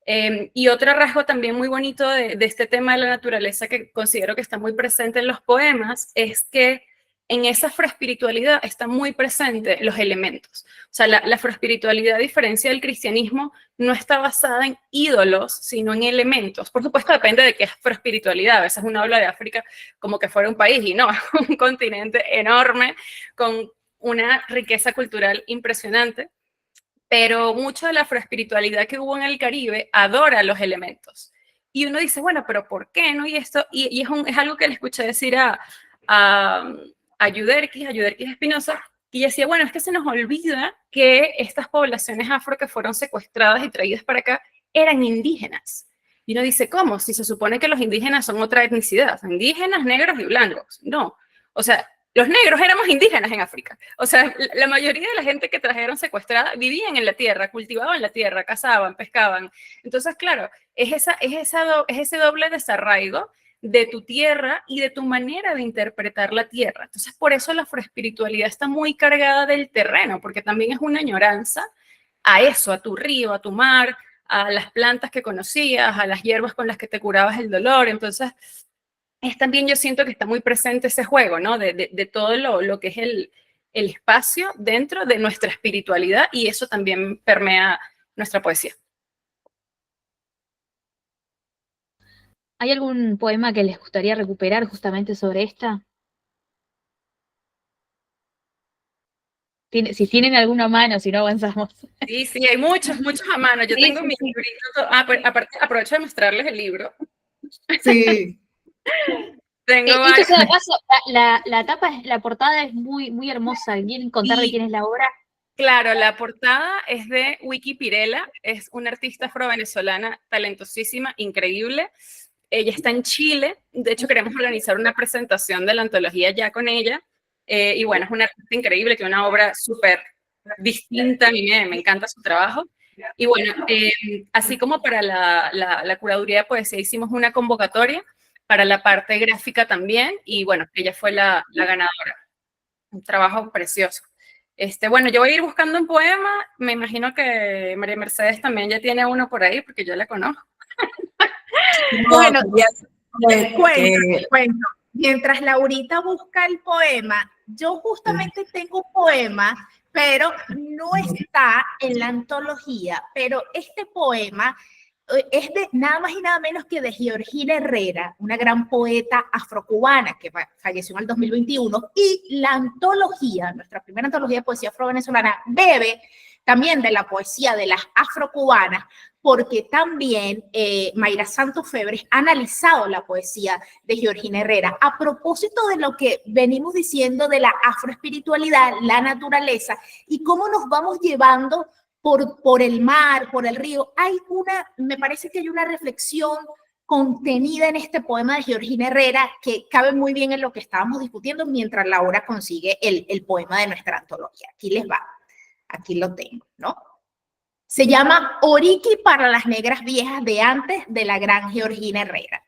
Y otro rasgo también muy bonito de este tema de la naturaleza que considero que está muy presente en los poemas es que en esa afroespiritualidad está muy presente los elementos. O sea, la afroespiritualidad, a diferencia del cristianismo, no está basada en ídolos, sino en elementos. Por supuesto, depende de qué es afroespiritualidad. A veces uno habla de África como que fuera un país y no, un continente enorme con una riqueza cultural impresionante. Pero mucho de la afroespiritualidad que hubo en el Caribe adora los elementos. Y uno dice, bueno, pero ¿por qué no? Y esto, es algo que le escuché decir a Yuderquis Espinosa, y decía, bueno, es que se nos olvida que estas poblaciones afro que fueron secuestradas y traídas para acá eran indígenas. Y uno dice, ¿cómo? Si se supone que los indígenas son otra etnicidad, indígenas, negros y blancos. No, o sea, los negros éramos indígenas en África. O sea, la mayoría de la gente que trajeron secuestrada vivían en la tierra, cultivaban la tierra, cazaban, pescaban. Entonces, claro, es ese doble desarraigo de tu tierra y de tu manera de interpretar la tierra. Entonces, por eso la afroespiritualidad está muy cargada del terreno, porque también es una añoranza a eso, a tu río, a tu mar, a las plantas que conocías, a las hierbas con las que te curabas el dolor. Entonces, es también yo siento que está muy presente ese juego, ¿no? De todo lo que es el espacio dentro de nuestra espiritualidad y eso también permea nuestra poesía. ¿Hay algún poema que les gustaría recuperar justamente sobre esta? Si tienen alguna mano, si no avanzamos. Sí, sí, hay muchos a mano. Yo Sí, tengo sí, mi sí. librito. Pues, aparte, aprovecho de mostrarles el libro. Sí. Tengo Dicho varios. sea de paso, la tapa, la portada es muy, muy hermosa. ¿Quieren contar de Y quién es la obra? claro, la portada es de Wiki Pirela, es una artista afro-venezolana talentosísima, increíble. Ella está en Chile, de hecho queremos organizar una presentación de la antología ya con ella. Y bueno, es una artista increíble, tiene una obra súper distinta, a mí me encanta su trabajo. Y bueno, así como para la curaduría de poesía hicimos una convocatoria para la parte gráfica también, y bueno, ella fue la ganadora. Un trabajo precioso. Bueno, yo voy a ir buscando un poema. Me imagino que María Mercedes también ya tiene uno por ahí, porque yo la conozco. No, Bueno, quería les decirle cuento, que les cuento. Mientras Laurita busca el poema, yo justamente tengo un poema, pero no está en la antología. Pero este poema es de nada más y nada menos que de Georgina Herrera, una gran poeta afrocubana que falleció en el 2021. Y la antología, nuestra primera antología de poesía afro-venezolana, bebe también de la poesía de las afrocubanas, porque también Mayra Santos Febres ha analizado la poesía de Georgina Herrera a propósito de lo que venimos diciendo de la afroespiritualidad, la naturaleza y cómo nos vamos llevando por el mar, por el río. Me parece que hay una reflexión contenida en este poema de Georgina Herrera que cabe muy bien en lo que estábamos discutiendo mientras Laura consigue el poema de nuestra antología. Aquí les va, aquí lo tengo, ¿no? Se llama Oriqui para las negras viejas de antes de la gran Georgina Herrera.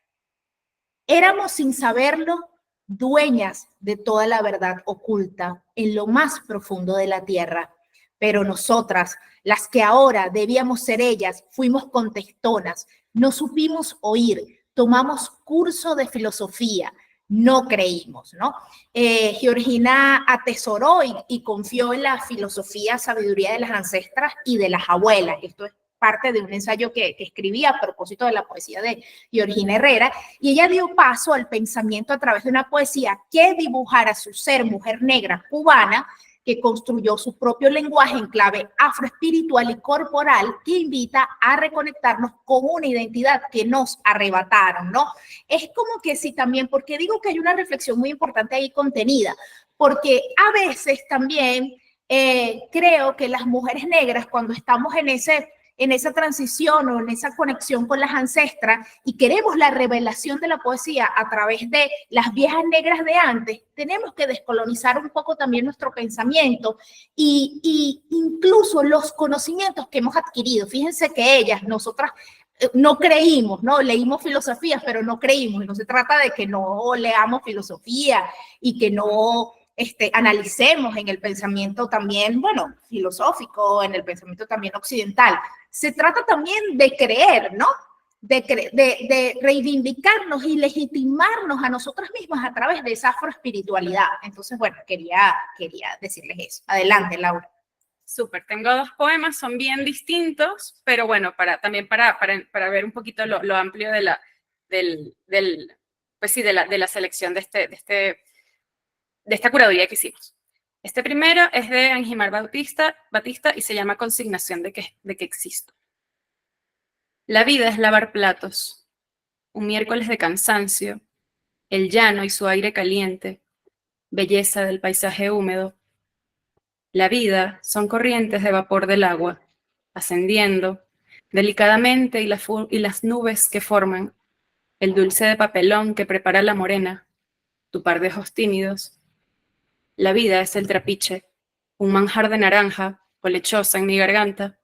Éramos sin saberlo dueñas de toda la verdad oculta en lo más profundo de la tierra. Pero nosotras, las que ahora debíamos ser ellas, fuimos contestonas, no supimos oír, tomamos curso de filosofía, no creímos, ¿no? Georgina atesoró y confió en la filosofía, sabiduría de las ancestras y de las abuelas. Esto es parte de un ensayo que escribí a propósito de la poesía de Georgina Herrera, y ella dio paso al pensamiento a través de una poesía que dibujara su ser mujer negra cubana, que construyó su propio lenguaje en clave afroespiritual y corporal que invita a reconectarnos con una identidad que nos arrebataron, ¿no? Es como que sí también, porque digo que hay una reflexión muy importante ahí contenida, porque a veces también creo que las mujeres negras, cuando estamos en esa transición o en esa conexión con las ancestras y queremos la revelación de la poesía a través de las viejas negras de antes, tenemos que descolonizar un poco también nuestro pensamiento y incluso los conocimientos que hemos adquirido. Fíjense que nosotras, no creímos, ¿no? Leímos filosofías, pero no creímos. Y no se trata de que no leamos filosofía y que no analicemos en el pensamiento también, bueno, filosófico, en el pensamiento también occidental. Se trata también de creer, ¿no? De reivindicarnos y legitimarnos a nosotras mismas a través de esa afroespiritualidad. Entonces, bueno, quería decirles eso. Adelante, Laura. Súper, tengo dos poemas, son bien distintos, pero bueno, también para ver un poquito lo amplio de pues sí, de la selección de esta curaduría que hicimos. Este primero es de Angimar Batista y se llama Consignación de que existo. La vida es lavar platos, un miércoles de cansancio, el llano y su aire caliente, belleza del paisaje húmedo. La vida son corrientes de vapor del agua, ascendiendo delicadamente y las nubes que forman, el dulce de papelón que prepara la morena, tu par de ojos tímidos. La vida es el trapiche, un manjar de naranja o lechosa en mi garganta,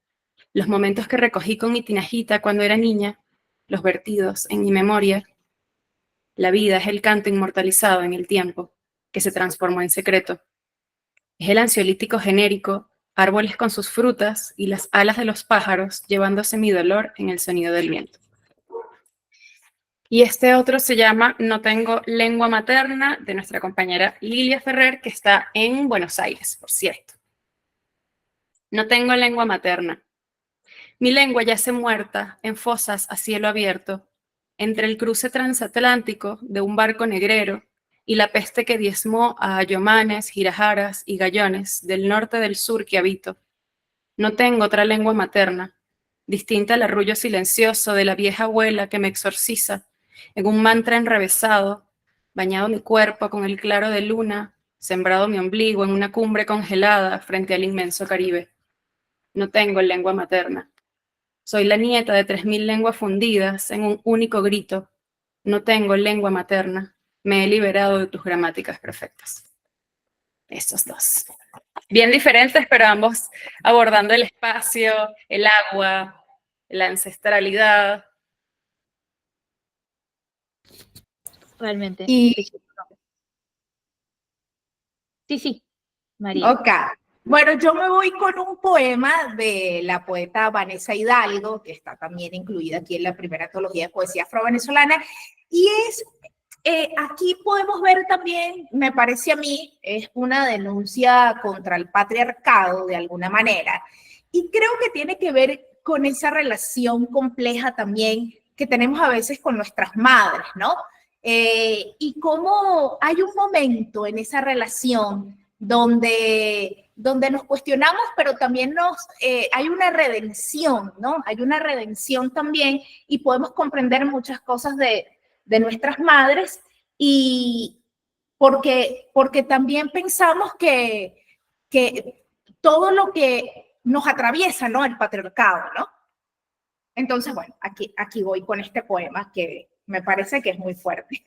los momentos que recogí con mi tinajita cuando era niña, los vertidos en mi memoria. La vida es el canto inmortalizado en el tiempo, que se transformó en secreto. Es el ansiolítico genérico, árboles con sus frutas y las alas de los pájaros llevándose mi dolor en el sonido del viento. Y este otro se llama No tengo lengua materna, de nuestra compañera Lilia Ferrer, que está en Buenos Aires, por cierto. No tengo lengua materna. Mi lengua yace muerta en fosas a cielo abierto, entre el cruce transatlántico de un barco negrero y la peste que diezmó a ayomanes, girajaras y gallones del norte del sur que habito. No tengo otra lengua materna, distinta al arrullo silencioso de la vieja abuela que me exorciza en un mantra enrevesado, bañado mi cuerpo con el claro de luna, sembrado mi ombligo en una cumbre congelada frente al inmenso Caribe. No tengo lengua materna. Soy la nieta de 3000 lenguas fundidas en un único grito. No tengo lengua materna. Me he liberado de tus gramáticas perfectas. Estos dos. Bien diferentes, pero ambos abordando el espacio, el agua, la ancestralidad. Realmente. Y, Sí, María. ok. Bueno, yo me voy con un poema de la poeta Vanessa Hidalgo, que está también incluida aquí en la primera antología de poesía afro-venezolana, y aquí podemos ver también, me parece a mí, es una denuncia contra el patriarcado de alguna manera, y creo que tiene que ver con esa relación compleja también que tenemos a veces con nuestras madres, ¿no? Y cómo hay un momento en esa relación donde nos cuestionamos, pero también hay una redención, ¿no? Hay una redención también y podemos comprender muchas cosas de nuestras madres y porque también pensamos que todo lo que nos atraviesa, ¿no? El patriarcado, ¿no? Entonces, bueno, aquí voy con este poema que me parece que es muy fuerte.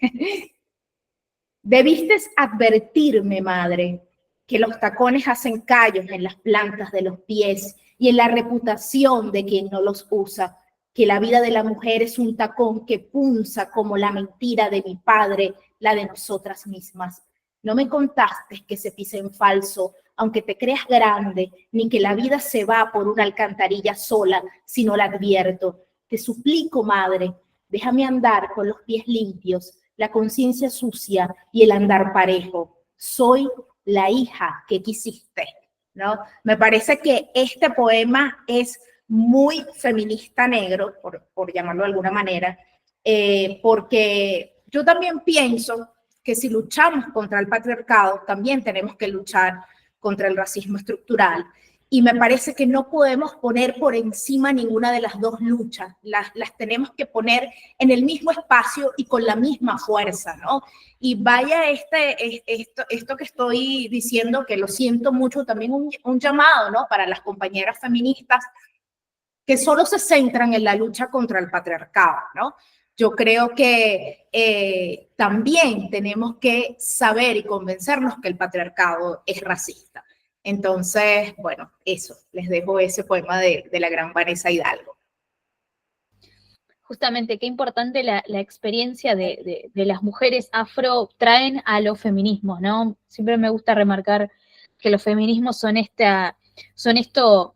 Debiste advertirme, madre, que los tacones hacen callos en las plantas de los pies y en la reputación de quien no los usa, que la vida de la mujer es un tacón que punza como la mentira de mi padre, la de nosotras mismas. No me contaste que se pisa en falso, aunque te creas grande, ni que la vida se va por una alcantarilla sola, si no la advierto. Te suplico, madre, déjame andar con los pies limpios, la conciencia sucia y el andar parejo. Soy la hija que quisiste, ¿no? Me parece que este poema es muy feminista negro, por llamarlo de alguna manera, porque yo también pienso que si luchamos contra el patriarcado, también tenemos que luchar contra el racismo estructural. Y me parece que no podemos poner por encima ninguna de las dos luchas, las tenemos que poner en el mismo espacio y con la misma fuerza, ¿no? Y vaya esto que estoy diciendo, que lo siento mucho, también un llamado, ¿no? Para las compañeras feministas que solo se centran en la lucha contra el patriarcado, ¿no? Yo creo que también tenemos que saber y convencernos que el patriarcado es racista. Entonces, bueno, eso, les dejo ese poema de la gran Vanessa Hidalgo. Justamente, qué importante la experiencia de las mujeres afro traen a los feminismos, ¿no? Siempre me gusta remarcar que los feminismos son esto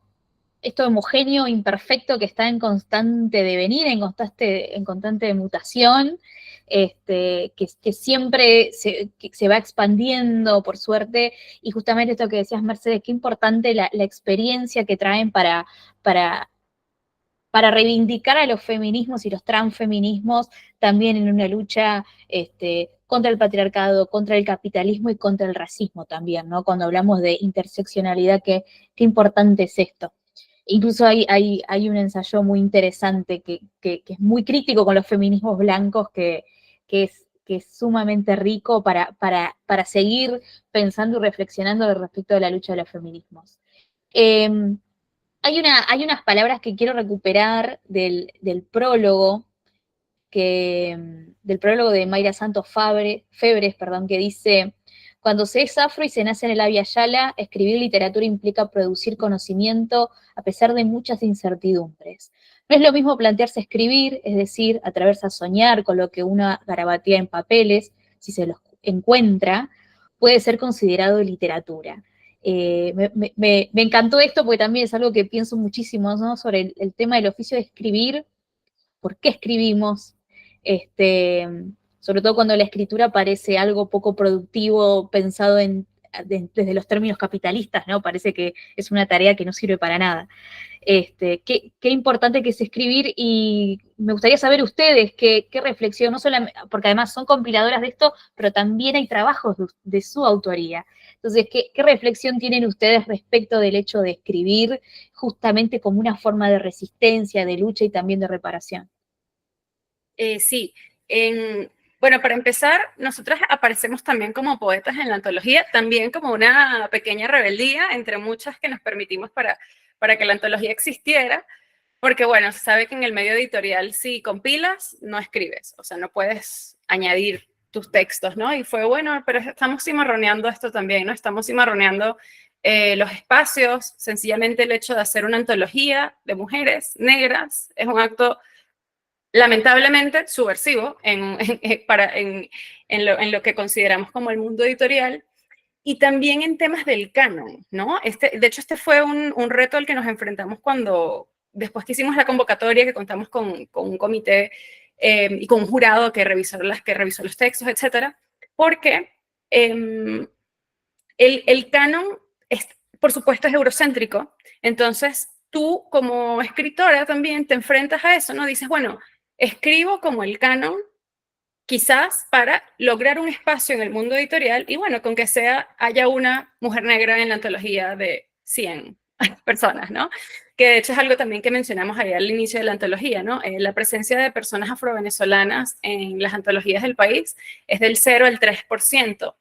homogéneo, imperfecto, que está en constante devenir, en constante mutación, que siempre se va expandiendo, por suerte, y justamente esto que decías, Mercedes, qué importante la experiencia que traen para reivindicar a los feminismos y los transfeminismos también en una lucha contra el patriarcado, contra el capitalismo y contra el racismo también, ¿no? Cuando hablamos de interseccionalidad, qué importante es esto. Incluso hay un ensayo muy interesante que es muy crítico con los feminismos blancos, que es sumamente rico para seguir pensando y reflexionando respecto de la lucha de los feminismos. Hay unas palabras que quiero recuperar del prólogo, del prólogo de Mayra Santos Febres, que dice: cuando se es afro y se nace en el Abya Yala, escribir literatura implica producir conocimiento a pesar de muchas incertidumbres. No es lo mismo plantearse escribir, es decir, atreverse a soñar con lo que uno garabatea en papeles, si se los encuentra, puede ser considerado literatura. Me encantó esto porque también es algo que pienso muchísimo, ¿no? Sobre el tema del oficio de escribir, por qué escribimos, sobre todo cuando la escritura parece algo poco productivo pensado desde los términos capitalistas, ¿no? Parece que es una tarea que no sirve para nada. Qué importante que es escribir, y me gustaría saber ustedes qué reflexión, no solamente, porque además son compiladoras de esto, pero también hay trabajos de su autoría. Entonces, ¿qué reflexión tienen ustedes respecto del hecho de escribir justamente como una forma de resistencia, de lucha y también de reparación? Sí, bueno, para empezar, nosotras aparecemos también como poetas en la antología, también como una pequeña rebeldía entre muchas que nos permitimos para que la antología existiera, porque bueno, se sabe que en el medio editorial si compilas, no escribes, o sea, no puedes añadir tus textos, ¿no? Y fue bueno, pero estamos cimarroneando esto también, ¿no? Estamos cimarroneando los espacios, sencillamente el hecho de hacer una antología de mujeres negras es un acto lamentablemente subversivo en lo que consideramos como el mundo editorial, y también en temas del canon, ¿no? De hecho, este fue un reto al que nos enfrentamos después que hicimos la convocatoria, que contamos con un comité y con un jurado que revisó los textos, etcétera, porque el canon, por supuesto, es eurocéntrico. Entonces, tú como escritora también te enfrentas a eso, ¿no? Dices, bueno, escribo como el canon, quizás para lograr un espacio en el mundo editorial, y bueno, con que haya una mujer negra en la antología de 100 personas, ¿no? Que de hecho es algo también que mencionamos ahí al inicio de la antología, ¿no? La presencia de personas afrovenezolanas en las antologías del país es del 0 al 3%,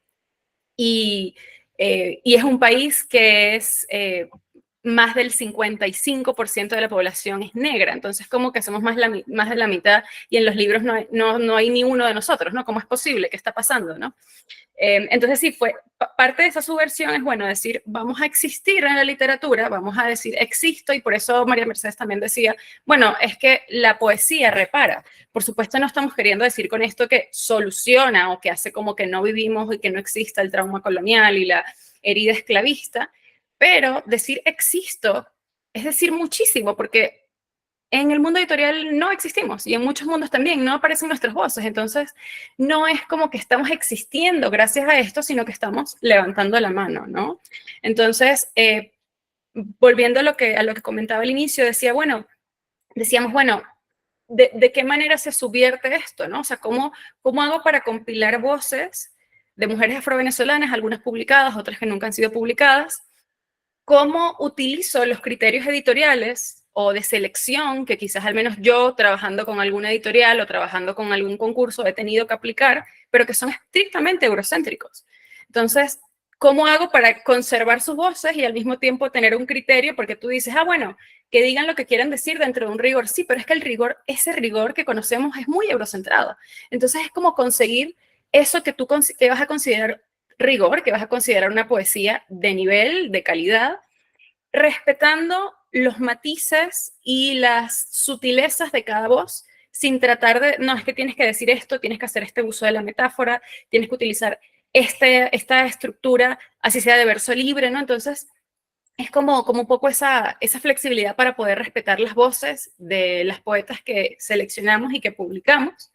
y es un país que es más del 55% de la población es negra, entonces como que somos más de la mitad, y en los libros no hay ni uno de nosotros, ¿no? ¿Cómo es posible? ¿Qué está pasando, no? Entonces sí, parte de esa subversión es, bueno, decir, vamos a existir en la literatura, vamos a decir, existo, y por eso María Mercedes también decía, bueno, es que la poesía repara. Por supuesto no estamos queriendo decir con esto que soluciona o que hace como que no vivimos y que no exista el trauma colonial y la herida esclavista, pero decir existo es decir muchísimo, porque en el mundo editorial no existimos, y en muchos mundos también no aparecen nuestras voces. Entonces no es como que estamos existiendo gracias a esto, sino que estamos levantando la mano, ¿no? Entonces, volviendo a lo que comentaba al inicio, decíamos, bueno, ¿de qué manera se subvierte esto, no? O sea, ¿cómo hago para compilar voces de mujeres afrovenezolanas, algunas publicadas, otras que nunca han sido publicadas? ¿Cómo utilizo los criterios editoriales o de selección que quizás al menos yo, trabajando con alguna editorial o trabajando con algún concurso, he tenido que aplicar, pero que son estrictamente eurocéntricos? Entonces, ¿cómo hago para conservar sus voces y al mismo tiempo tener un criterio? Porque tú dices, bueno, que digan lo que quieran decir dentro de un rigor. Sí, pero es que ese rigor que conocemos es muy eurocentrado. Entonces, es como conseguir eso que que vas a considerar rigor, que vas a considerar una poesía de nivel, de calidad, respetando los matices y las sutilezas de cada voz, sin tratar de, no, es que tienes que decir esto, tienes que hacer este uso de la metáfora, tienes que utilizar esta estructura, así sea de verso libre, ¿no? Entonces, es como un poco esa flexibilidad para poder respetar las voces de las poetas que seleccionamos y que publicamos.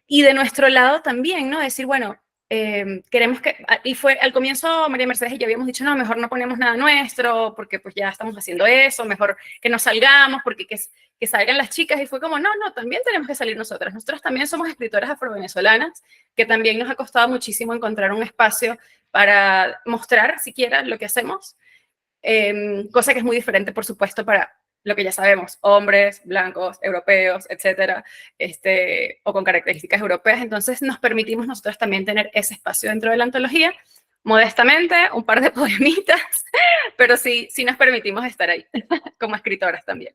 Y de nuestro lado también, ¿no? Decir, bueno, queremos que, y fue al comienzo María Mercedes y yo habíamos dicho, no, mejor no ponemos nada nuestro, porque pues ya estamos haciendo eso, mejor que nos salgamos, porque que salgan las chicas, y fue como, no, también tenemos que salir nosotras también somos escritoras afrovenezolanas, que también nos ha costado muchísimo encontrar un espacio para mostrar siquiera lo que hacemos, cosa que es muy diferente, por supuesto, para lo que ya sabemos, hombres, blancos, europeos, etcétera, o con características europeas. Entonces nos permitimos nosotros también tener ese espacio dentro de la antología, modestamente, un par de poemitas, pero sí nos permitimos estar ahí, como escritoras también.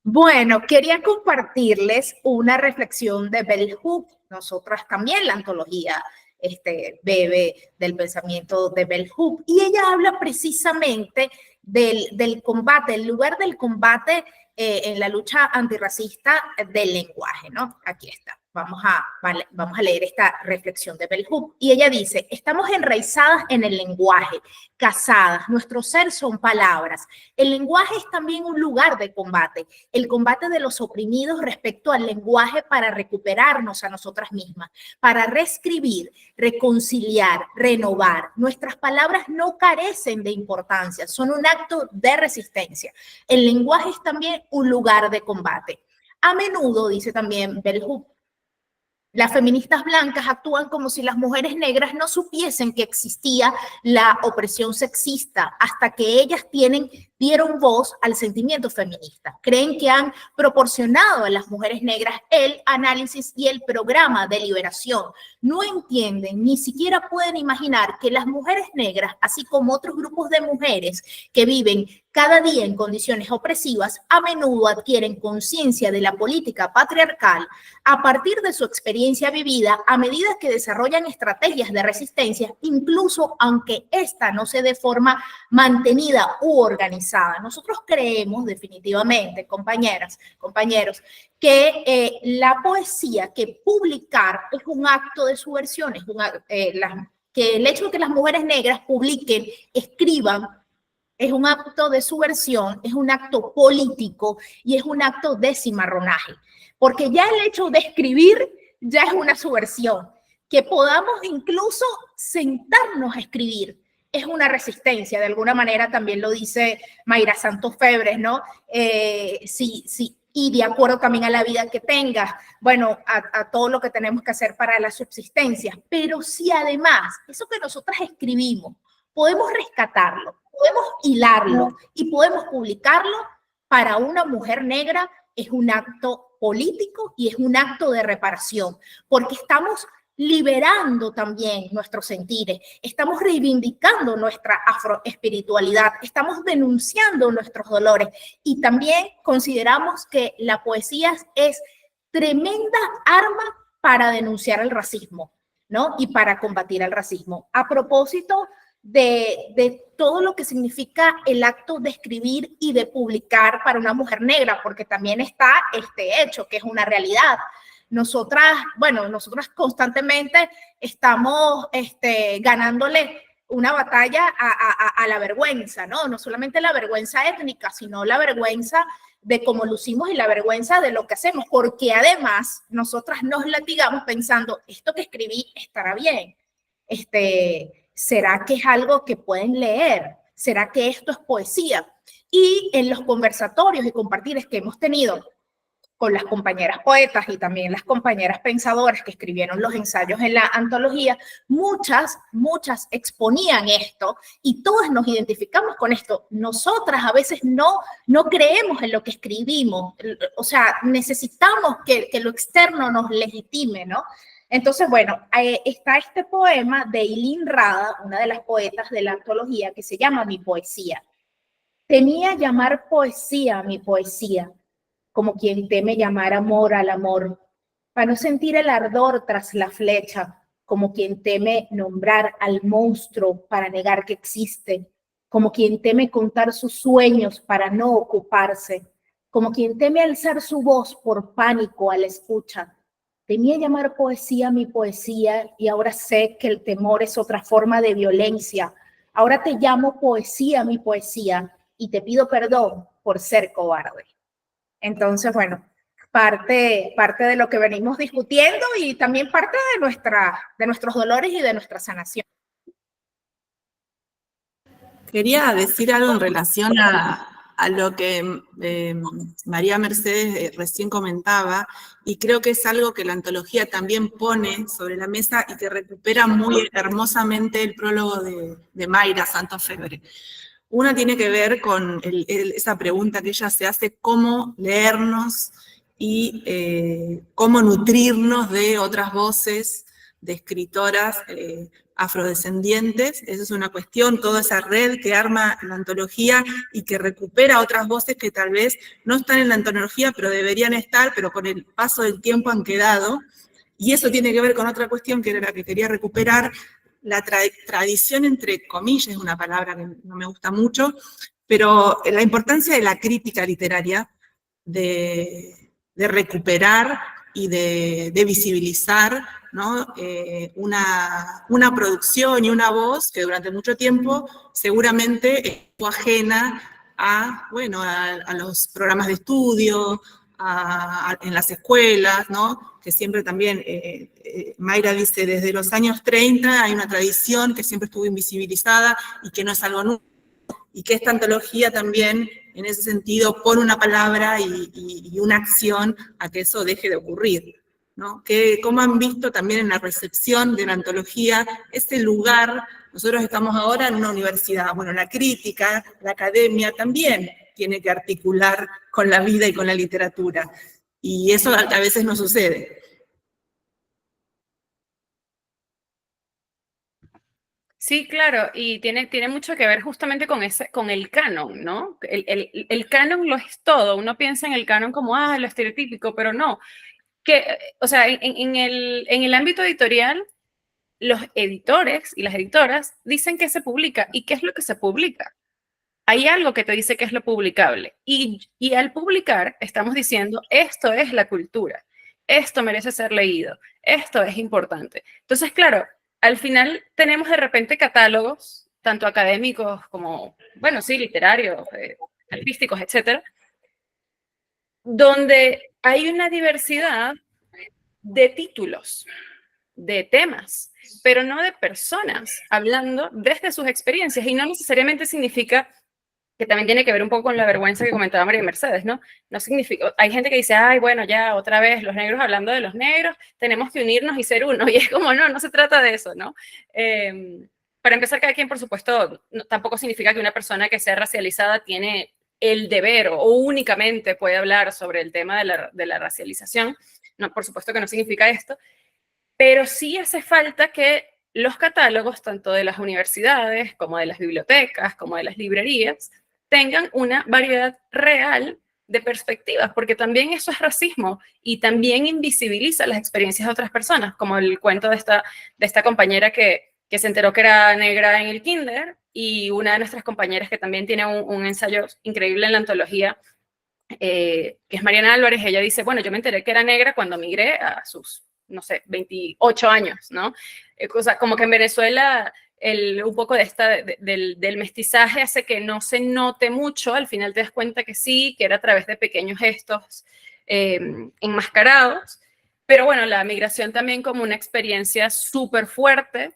Bueno, quería compartirles una reflexión de Bell Hooks. Nosotras también la antología bebe del pensamiento de Bell Hooks, y ella habla precisamente del combate, el lugar del combate en la lucha antirracista del lenguaje, ¿no? Aquí está. vamos a leer esta reflexión de Bell Hooks. Y ella dice, estamos enraizadas en el lenguaje, casadas, nuestro ser son palabras. El lenguaje es también un lugar de combate, el combate de los oprimidos respecto al lenguaje para recuperarnos a nosotras mismas, para reescribir, reconciliar, renovar. Nuestras palabras no carecen de importancia, son un acto de resistencia. El lenguaje es también un lugar de combate. A menudo, dice también Bell Hooks, las feministas blancas actúan como si las mujeres negras no supiesen que existía la opresión sexista hasta que ellas dieron voz al sentimiento feminista. Creen que han proporcionado a las mujeres negras el análisis y el programa de liberación. No entienden, ni siquiera pueden imaginar que las mujeres negras, así como otros grupos de mujeres que viven cada día en condiciones opresivas, a menudo adquieren conciencia de la política patriarcal a partir de su experiencia vivida a medida que desarrollan estrategias de resistencia, incluso aunque esta no se dé forma mantenida u organizada. Nosotros creemos definitivamente, compañeras, compañeros, que la poesía, que publicar es un acto de subversión, que el hecho de que las mujeres negras publiquen, escriban, es un acto de subversión, es un acto político y es un acto de cimarronaje. Porque ya el hecho de escribir ya es una subversión. Que podamos incluso sentarnos a escribir es una resistencia. De alguna manera también lo dice Mayra Santos Febres, ¿no? Sí, y de acuerdo también a la vida que tengas, bueno, a todo lo que tenemos que hacer para la subsistencia. Pero si además eso que nosotras escribimos, podemos rescatarlo, podemos hilarlo y podemos publicarlo, para una mujer negra es un acto político y es un acto de reparación, porque estamos liberando también nuestros sentires, estamos reivindicando nuestra afroespiritualidad, estamos denunciando nuestros dolores y también consideramos que la poesía es tremenda arma para denunciar el racismo, ¿no? Y para combatir el racismo. A propósito de todo lo que significa el acto de escribir y de publicar para una mujer negra, porque también está este hecho, que es una realidad. Nosotras constantemente estamos ganándole una batalla a la vergüenza, ¿no? No solamente la vergüenza étnica, sino la vergüenza de cómo lucimos y la vergüenza de lo que hacemos, porque además nosotras nos latigamos pensando, esto que escribí estará bien, ¿será que es algo que pueden leer? ¿Será que esto es poesía? Y en los conversatorios y compartires que hemos tenido con las compañeras poetas y también las compañeras pensadoras que escribieron los ensayos en la antología, muchas exponían esto y todas nos identificamos con esto. Nosotras a veces no creemos en lo que escribimos, o sea, necesitamos que lo externo nos legitime, ¿no? Entonces, bueno, está este poema de Eileen Rada, una de las poetas de la antología, que se llama Mi poesía. Temía llamar poesía a mi poesía, como quien teme llamar amor al amor, para no sentir el ardor tras la flecha, como quien teme nombrar al monstruo para negar que existe, como quien teme contar sus sueños para no ocuparse, como quien teme alzar su voz por pánico a la escucha. Temía llamar poesía a mi poesía y ahora sé que el temor es otra forma de violencia. Ahora te llamo poesía a mi poesía y te pido perdón por ser cobarde. Entonces, bueno, parte de lo que venimos discutiendo y también parte de nuestros dolores y de nuestra sanación. Quería decir algo en relación a lo que María Mercedes recién comentaba, y creo que es algo que la antología también pone sobre la mesa y que recupera muy hermosamente el prólogo de Mayra Santos Febres. Una tiene que ver con esa pregunta que ella se hace, cómo leernos y cómo nutrirnos de otras voces, de escritoras afrodescendientes. Esa es una cuestión, toda esa red que arma la antología y que recupera otras voces que tal vez no están en la antología, pero deberían estar, pero con el paso del tiempo han quedado. Y eso tiene que ver con otra cuestión que era la que quería recuperar, la tradición, entre comillas, es una palabra que no me gusta mucho, pero la importancia de la crítica literaria, de recuperar y de visibilizar, ¿no? Una producción y una voz que durante mucho tiempo seguramente estuvo ajena bueno, a los programas de estudio, en las escuelas, ¿no? Que siempre también, Mayra dice, desde los años 30 hay una tradición que siempre estuvo invisibilizada y que no es algo nuevo, y que esta antología también, en ese sentido, pone una palabra y una acción a que eso deje de ocurrir, ¿no? ¿Cómo han visto también en la recepción de la antología ese lugar? Nosotros estamos ahora en una universidad, bueno, la crítica, la academia también tiene que articular con la vida y con la literatura, y eso a veces no sucede. Sí, claro, y tiene mucho que ver justamente con el canon, ¿no? El canon lo es todo. Uno piensa en el canon como, lo estereotípico, pero no. O sea, en el ámbito editorial, los editores y las editoras dicen que se publica. ¿Y qué es lo que se publica? Hay algo que te dice que es lo publicable. Y al publicar, estamos diciendo, esto es la cultura, esto merece ser leído, esto es importante. Entonces, claro, al final tenemos de repente catálogos, tanto académicos como, bueno, sí, literarios, artísticos, etcétera, donde hay una diversidad de títulos, de temas, pero no de personas hablando desde sus experiencias. Y no necesariamente significa que también tiene que ver un poco con la vergüenza que comentaba María Mercedes, ¿no? No significa, hay gente que dice, ay, bueno, ya otra vez los negros hablando de los negros, tenemos que unirnos y ser uno, y es como, no se trata de eso, ¿no? Para empezar, cada quien, por supuesto, tampoco significa que una persona que sea racializada tiene el deber o únicamente puede hablar sobre el tema de la racialización, no, por supuesto que no significa esto, pero sí hace falta que los catálogos, tanto de las universidades como de las bibliotecas, como de las librerías, tengan una variedad real de perspectivas, porque también eso es racismo y también invisibiliza las experiencias de otras personas, como el cuento de esta compañera que se enteró que era negra en el kinder, y una de nuestras compañeras que también tiene un ensayo increíble en la antología, que es Mariana Álvarez. Ella dice, bueno, yo me enteré que era negra cuando migré a sus, no sé, 28 años, ¿no? O sea, como que en Venezuela un poco del mestizaje hace que no se note mucho, al final te das cuenta que sí, que era a través de pequeños gestos enmascarados, pero bueno, la migración también como una experiencia súper fuerte,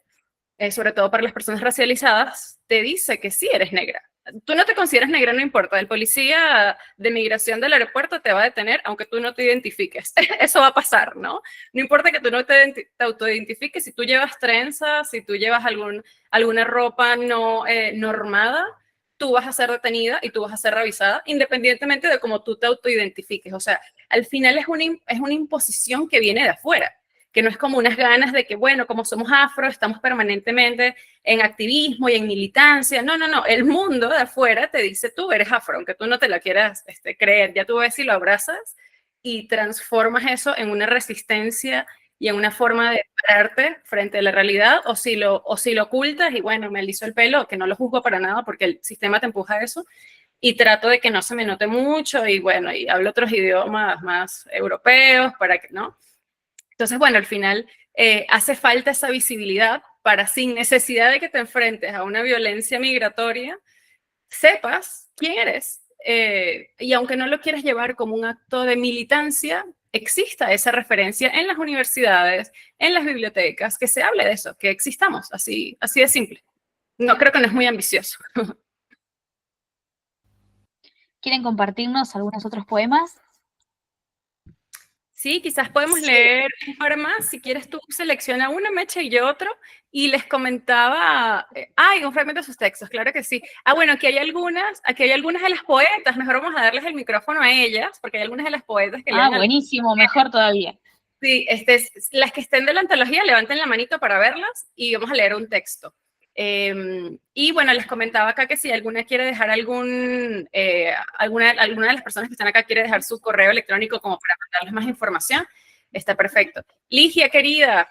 sobre todo para las personas racializadas, te dice que sí eres negra. Tú no te consideras negra, no importa. El policía de migración del aeropuerto te va a detener aunque tú no te identifiques. Eso va a pasar, ¿no? No importa que tú no te autoidentifiques, si tú llevas trenzas, si tú llevas alguna ropa no normada, tú vas a ser detenida y tú vas a ser revisada independientemente de cómo tú te autoidentifiques. O sea, al final es una imposición que viene de afuera, que no es como unas ganas de que, bueno, como somos afro, estamos permanentemente en activismo y en militancia. No. El mundo de afuera te dice, tú eres afro, aunque tú no te la quieras creer. Ya tú ves si lo abrazas y transformas eso en una resistencia y en una forma de pararte frente a la realidad, o si lo ocultas y, bueno, me aliso el pelo, que no lo juzgo para nada porque el sistema te empuja a eso, y trato de que no se me note mucho, y bueno, y hablo otros idiomas más europeos para que, ¿no? Entonces, bueno, al final hace falta esa visibilidad para, sin necesidad de que te enfrentes a una violencia migratoria, sepas quién eres. Y aunque no lo quieras llevar como un acto de militancia, exista esa referencia en las universidades, en las bibliotecas, que se hable de eso, que existamos, así de simple. No, creo que no es muy ambicioso. ¿Quieren compartirnos algunos otros poemas? Sí, quizás podemos leer un par más. Si quieres, tú selecciona una, Meche, y yo otro. Y les comentaba, un fragmento de sus textos, claro que sí. Bueno, aquí hay algunas de las poetas. Mejor vamos a darles el micrófono a ellas, porque hay algunas de las poetas que lean. Buenísimo, mejor todavía. Sí, las que estén de la antología, levanten la manito para verlas y vamos a leer un texto. Y bueno, les comentaba acá que si alguna quiere dejar alguna de las personas que están acá quiere dejar su correo electrónico como para mandarles más información, está perfecto. Ligia, querida,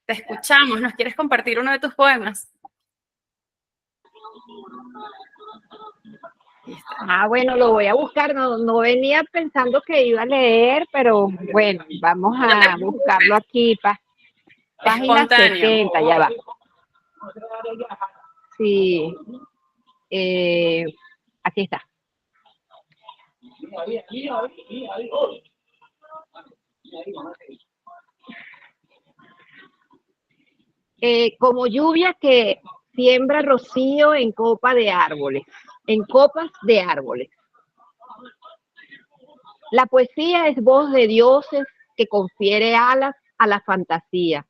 te escuchamos. ¿Nos quieres compartir uno de tus poemas? Ah, bueno, lo voy a buscar. No, no venía pensando que iba a leer, pero bueno, vamos a buscarlo aquí. Página Espontáneo. 70, ya va. Sí, eh, aquí está. Como lluvia que siembra rocío en copa de árboles, en copas de árboles. La poesía es voz de dioses que confiere alas a la fantasía,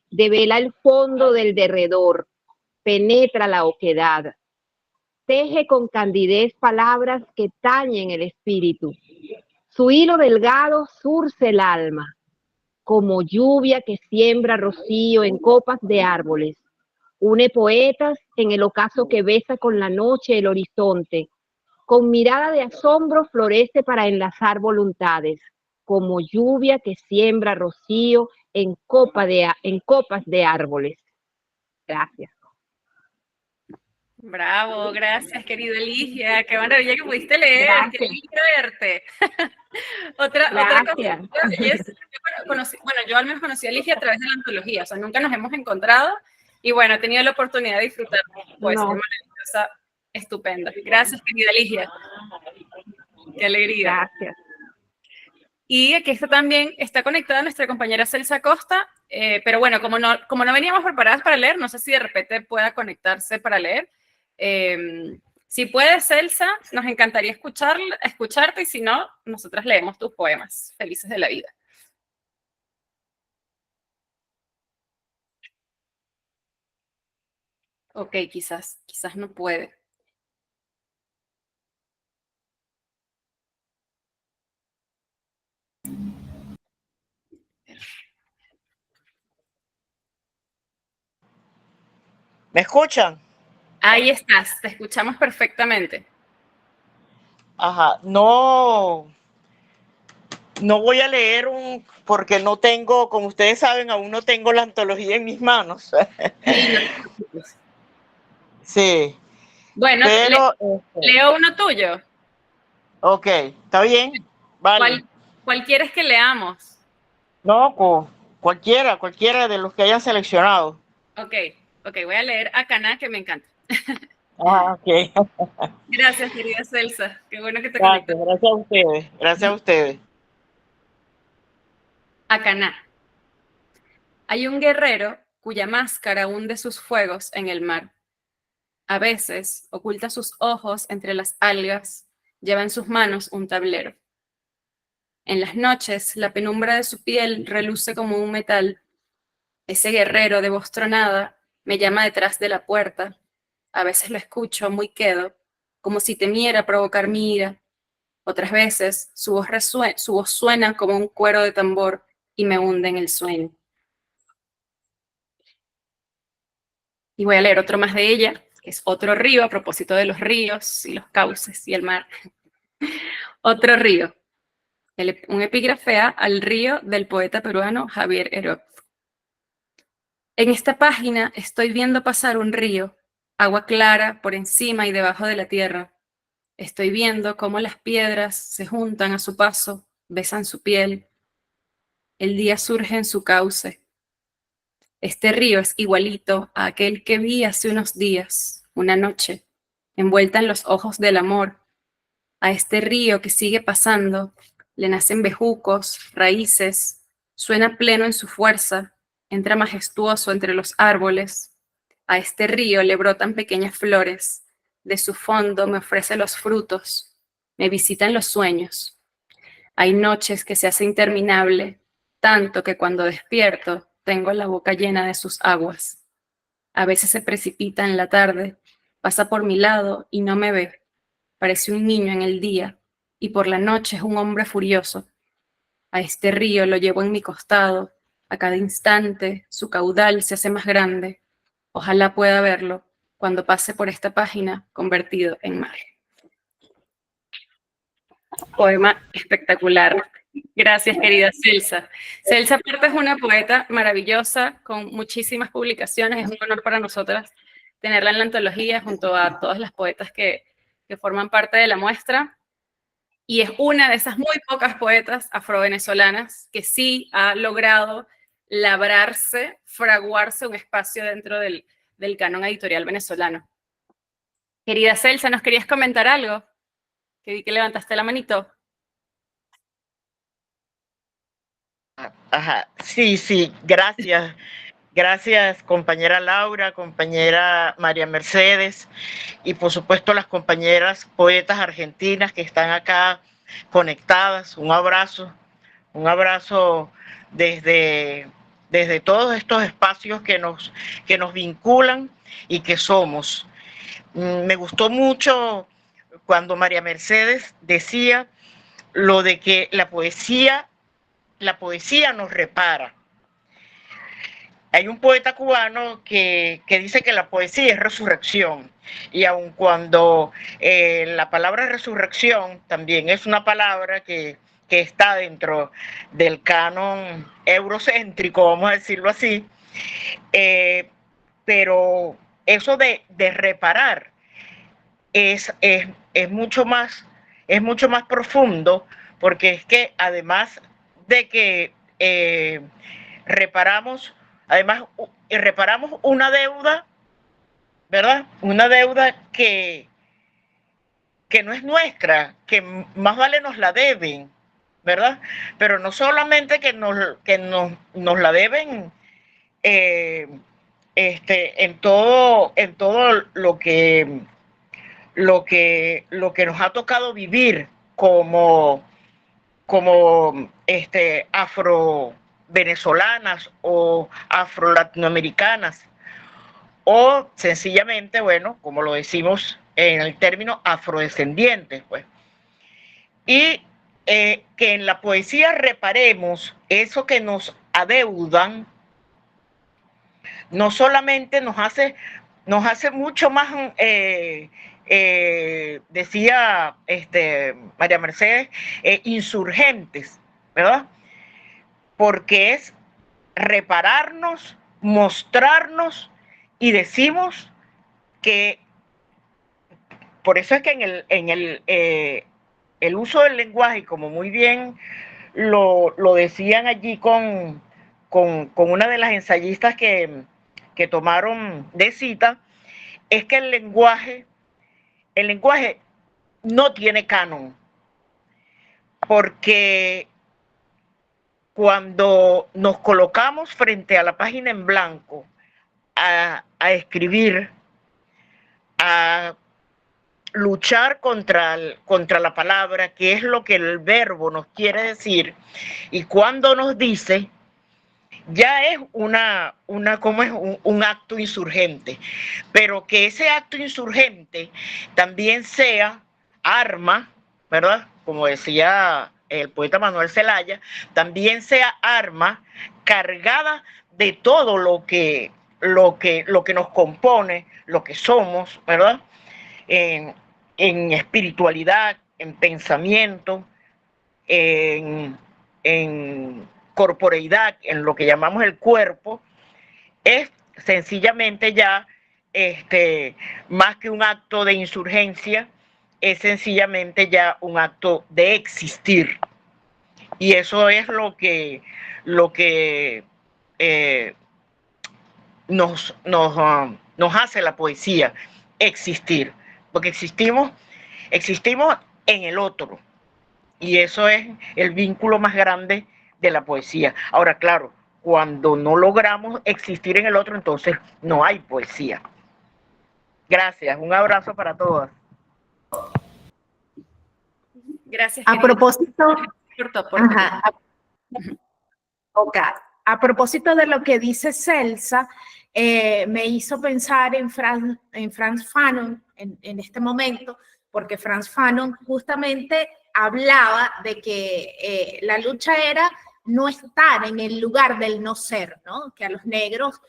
devela el fondo del derredor, penetra la oquedad, teje con candidez palabras que tañen el espíritu. Su hilo delgado surce el alma, como lluvia que siembra rocío en copas de árboles. Une poetas en el ocaso que besa con la noche el horizonte. Con mirada de asombro florece para enlazar voluntades, como lluvia que siembra rocío en copas de árboles. Gracias. Bravo, gracias, querida Eligia. Qué maravilla que pudiste leer. Qué Gracias. lindo verte. Otra Gracias. cosa es, bueno, yo al menos conocí a Eligia a través de la antología, o sea, nunca nos hemos encontrado y bueno, he tenido la oportunidad de disfrutar de poesía No. maravillosa, estupenda. Gracias, querida Eligia. Qué alegría. Gracias. Y aquí también está conectada nuestra compañera Celsa Costa, pero bueno, como no veníamos preparadas para leer, no sé si de repente pueda conectarse para leer. Si puedes, Celsa, nos encantaría escucharte y si no, nosotras leemos tus poemas. Felices de la vida. Ok, quizás no puede. ¿Me escuchan? Ahí estás, te escuchamos perfectamente. Ajá, no voy a leer porque no tengo, como ustedes saben, aún no tengo la antología en mis manos. Sí, no te preocupes. Sí, Bueno, pero leo uno tuyo. ok, está bien, vale. ¿Cuál quieres que leamos? No, cualquiera de los que hayan seleccionado. Ok, voy a leer a Caná, que me encanta. Ok. Gracias, querida Celsa. Qué bueno que te conectas. Gracias a ustedes, gracias a ustedes. A Caná. Hay un guerrero cuya máscara hunde sus fuegos en el mar. A veces oculta sus ojos entre las algas, lleva en sus manos un tablero. En las noches, la penumbra de su piel reluce como un metal. Ese guerrero de voz tronada me llama detrás de la puerta. A veces lo escucho muy quedo, como si temiera provocar mi ira. Otras veces su voz suena como un cuero de tambor y me hunde en el sueño. Y voy a leer otro más de ella, que es Otro río, a propósito de los ríos y los cauces y el mar. Otro río. Un epígrafe al río del poeta peruano Javier Heró. En esta página estoy viendo pasar un río, agua clara por encima y debajo de la tierra. Estoy viendo cómo las piedras se juntan a su paso, besan su piel. El día surge en su cauce. Este río es igualito a aquel que vi hace unos días, una noche, envuelta en los ojos del amor. A este río que sigue pasando le nacen bejucos, raíces, suena pleno en su fuerza, entra majestuoso entre los árboles. A este río le brotan pequeñas flores, de su fondo me ofrece los frutos, me visitan los sueños. Hay noches que se hace interminable, tanto que cuando despierto tengo la boca llena de sus aguas. A veces se precipita en la tarde, pasa por mi lado y no me ve. Parece un niño en el día y por la noche es un hombre furioso. A este río lo llevo en mi costado, a cada instante su caudal se hace más grande. Ojalá pueda verlo cuando pase por esta página convertido en mar. Poema espectacular. Gracias, querida Celsa. Celsa aparte es una poeta maravillosa con muchísimas publicaciones. Es un honor para nosotras tenerla en la antología junto a todas las poetas que que forman parte de la muestra, y es una de esas muy pocas poetas afrovenezolanas que sí ha logrado labrarse, fraguarse un espacio dentro del canon editorial venezolano. Querida Celsa, ¿nos querías comentar algo? Que vi que levantaste la manito. Ajá, sí, gracias. Gracias, compañera Laura, compañera María Mercedes y por supuesto las compañeras poetas argentinas que están acá conectadas. Un abrazo desde todos estos espacios que nos vinculan y que somos. Me gustó mucho cuando María Mercedes decía lo de que la poesía nos repara. Hay un poeta cubano que dice que la poesía es resurrección, y aun cuando la palabra resurrección también es una palabra que está dentro del canon eurocéntrico, vamos a decirlo así, pero eso de reparar es mucho más profundo, porque es que además de que reparamos una deuda, ¿verdad? Una deuda que no es nuestra, que más vale nos la deben, ¿verdad? Pero no solamente que nos la deben en todo lo que nos ha tocado vivir como afro-venezolanas o afro-latinoamericanas, o sencillamente, bueno, como lo decimos en el término afrodescendientes, pues. Y que en la poesía reparemos eso que nos adeudan, no solamente nos hace mucho más, decía María Mercedes, insurgentes, ¿verdad? Porque es repararnos, mostrarnos, y decimos que, por eso es que en el uso del lenguaje, como muy bien lo decían allí con una de las ensayistas que tomaron de cita, es que el lenguaje no tiene canon, porque cuando nos colocamos frente a la página en blanco a escribir, a luchar contra la palabra, que es lo que el verbo nos quiere decir, y cuando nos dice, ya es un acto insurgente, pero que ese acto insurgente también sea arma, ¿verdad? Como decía el poeta Manuel Zelaya, también sea arma cargada de todo lo que nos compone, lo que somos, ¿verdad? En espiritualidad, en pensamiento, en corporeidad, en lo que llamamos el cuerpo, es sencillamente ya más que un acto de insurgencia, es sencillamente ya un acto de existir. Y eso es lo que nos hace la poesía, existir, porque existimos en el otro, y eso es el vínculo más grande de la poesía. Ahora, claro, cuando no logramos existir en el otro, entonces no hay poesía. Gracias, un abrazo para todas. Gracias. A propósito, Ajá. A propósito de lo que dice Celsa, me hizo pensar en Frantz Fanon en este momento, porque Frantz Fanon justamente hablaba de que la lucha era no estar en el lugar del no ser, ¿no? Que a los negros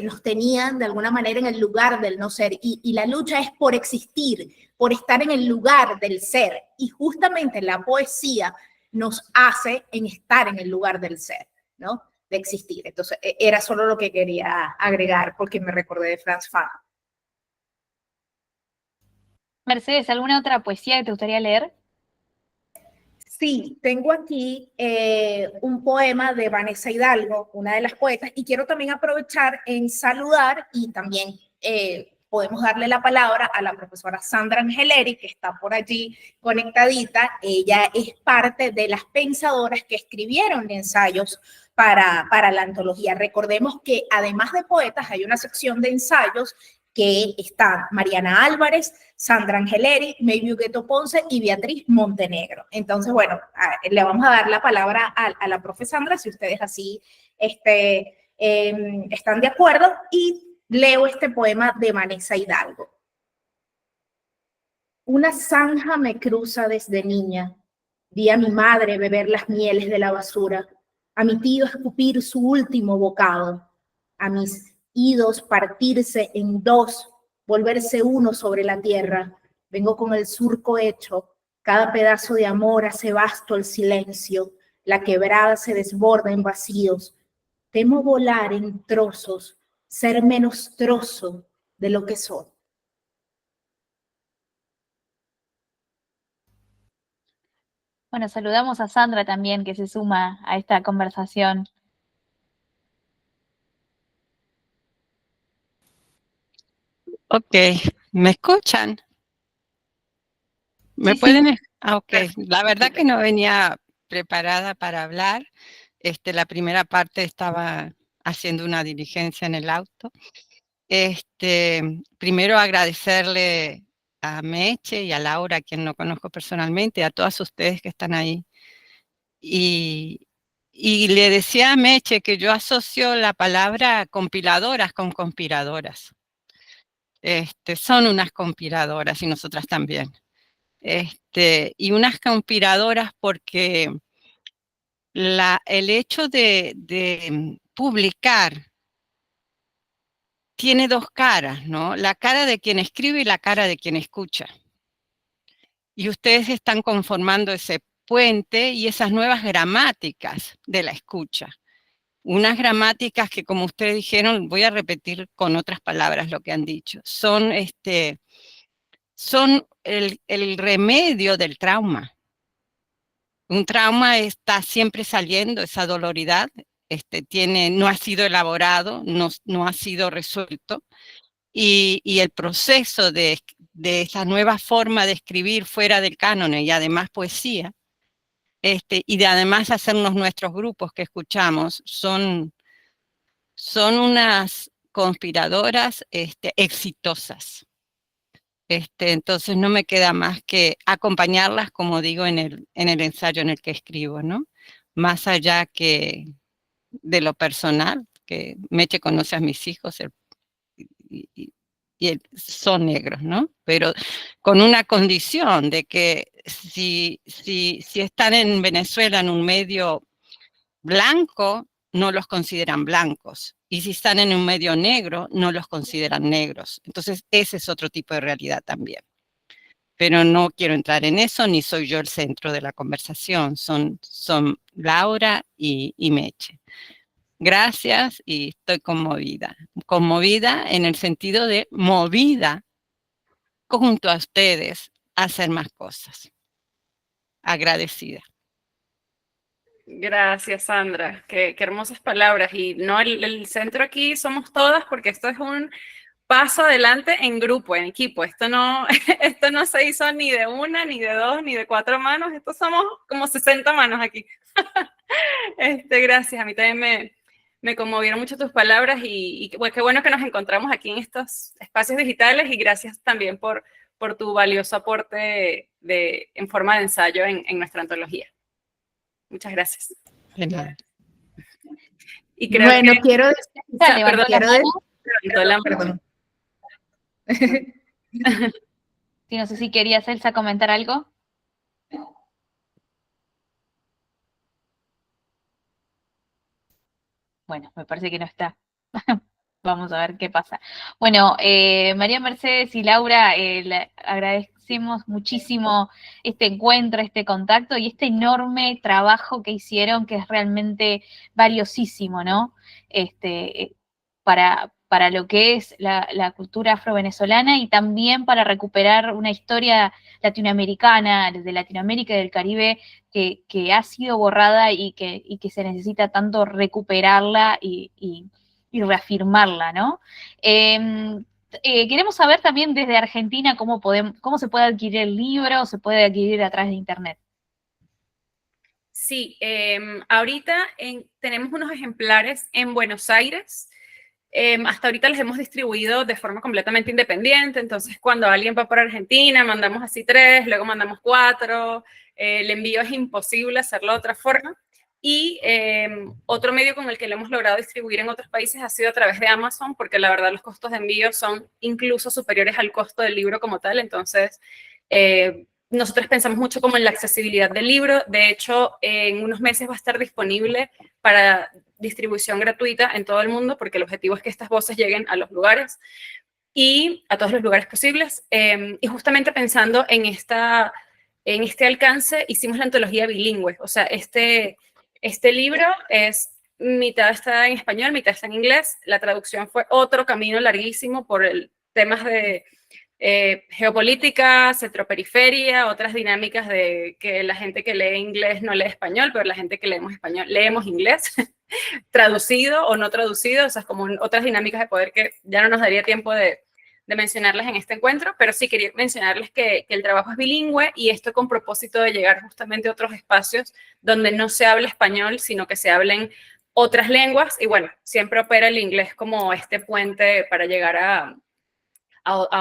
nos tenían de alguna manera en el lugar del no ser, y la lucha es por existir, por estar en el lugar del ser, y justamente la poesía nos hace en estar en el lugar del ser, ¿no? De existir. Entonces, era solo lo que quería agregar porque me recordé de Frantz Fanon. Mercedes, ¿alguna otra poesía que te gustaría leer? Sí, tengo aquí un poema de Vanessa Hidalgo, una de las poetas, y quiero también aprovechar en saludar y también podemos darle la palabra a la profesora Sandra Angeleri, que está por allí conectadita. Ella es parte de las pensadoras que escribieron ensayos para la antología. Recordemos que además de poetas hay una sección de ensayos que está Mariana Álvarez, Sandra Angeleri, Maybe Hugueto Ponce y Beatriz Montenegro. Entonces, bueno, le vamos a dar la palabra a la profe Sandra, si ustedes así están de acuerdo, y leo este poema de Vanessa Hidalgo. Una zanja me cruza desde niña. Vi a mi madre beber las mieles de la basura, a mi tío escupir su último bocado, a mis idos partirse en dos, volverse uno sobre la tierra. Vengo con el surco hecho, cada pedazo de amor hace vasto el silencio, la quebrada se desborda en vacíos. Temo volar en trozos, ser menos trozo de lo que soy. Bueno, saludamos a Sandra también, que se suma a esta conversación. Ok, ¿me escuchan? ¿Me Sí, pueden? sí. Ok, la verdad que no venía preparada para hablar. La primera parte estaba haciendo una diligencia en el auto. Primero agradecerle a Meche y a Laura, a quien no conozco personalmente, a todas ustedes que están ahí. Y le decía a Meche que yo asocio la palabra compiladoras con conspiradoras. Son unas conspiradoras y nosotras también. Y unas conspiradoras porque el hecho de publicar tiene dos caras, ¿no? La cara de quien escribe y la cara de quien escucha. Y ustedes están conformando ese puente y esas nuevas gramáticas de la escucha. Unas gramáticas que, como ustedes dijeron, voy a repetir con otras palabras lo que han dicho, son el remedio del trauma. Un trauma está siempre saliendo, esa doloridad, no ha sido elaborado, no ha sido resuelto, y el proceso de esa nueva forma de escribir fuera del canon y además poesía, y de además hacernos nuestros grupos que escuchamos, son unas conspiradoras exitosas. Entonces no me queda más que acompañarlas, como digo, en el ensayo en el que escribo, ¿no? Más allá que de lo personal, que Meche conoce a mis hijos son negros, ¿no? Pero con una condición de que si están en Venezuela en un medio blanco, no los consideran blancos. Y si están en un medio negro, no los consideran negros. Entonces, ese es otro tipo de realidad también. Pero no quiero entrar en eso, ni soy yo el centro de la conversación. Son Laura y Meche. Gracias y estoy conmovida. Conmovida en el sentido de movida junto a ustedes a hacer más cosas. Agradecida. Gracias, Sandra. Qué hermosas palabras. Y no, el centro aquí somos todas, porque esto es un paso adelante en grupo, en equipo. Esto no se hizo ni de una, ni de dos, ni de cuatro manos. Esto somos como 60 manos aquí. Gracias. A mí también me conmovieron mucho tus palabras y bueno, qué bueno que nos encontramos aquí en estos espacios digitales, y gracias también por tu valioso aporte en forma de ensayo en nuestra antología. Muchas gracias. De nada. Y creo Bueno, que... quiero decir... Levantó la mano. Perdón. Sí, no sé si querías, Elsa, comentar algo. Bueno, me parece que no está. Vamos a ver qué pasa. Bueno, María Mercedes y Laura, le agradecemos muchísimo este encuentro, este contacto y este enorme trabajo que hicieron, que es realmente valiosísimo, ¿no? Para para lo que es la cultura afro-venezolana y también para recuperar una historia latinoamericana, de Latinoamérica y del Caribe, que ha sido borrada y que se necesita tanto recuperarla y reafirmarla, ¿no? Queremos saber también desde Argentina cómo se puede adquirir el libro, se puede adquirir a través de internet. Sí, ahorita tenemos unos ejemplares en Buenos Aires. Hasta ahorita los hemos distribuido de forma completamente independiente, entonces cuando alguien va por Argentina, mandamos así 3, luego mandamos 4, el envío es imposible hacerlo de otra forma. Y otro medio con el que lo hemos logrado distribuir en otros países ha sido a través de Amazon, porque la verdad los costos de envío son incluso superiores al costo del libro como tal, entonces nosotros pensamos mucho como en la accesibilidad del libro. De hecho, en unos meses va a estar disponible para distribución gratuita en todo el mundo, porque el objetivo es que estas voces lleguen a los lugares y a todos los lugares posibles. Y justamente pensando en este alcance, hicimos la antología bilingüe. O sea, este libro es mitad está en español, mitad está en inglés. La traducción fue otro camino larguísimo por temas de geopolítica, centroperiferia, otras dinámicas de que la gente que lee inglés no lee español, pero la gente que leemos español leemos inglés, traducido o no traducido, o sea, es como otras dinámicas de poder que ya no nos daría tiempo de mencionarles en este encuentro, pero sí quería mencionarles que el trabajo es bilingüe y esto con propósito de llegar justamente a otros espacios donde no se habla español, sino que se hablen otras lenguas, y bueno, siempre opera el inglés como este puente para llegar a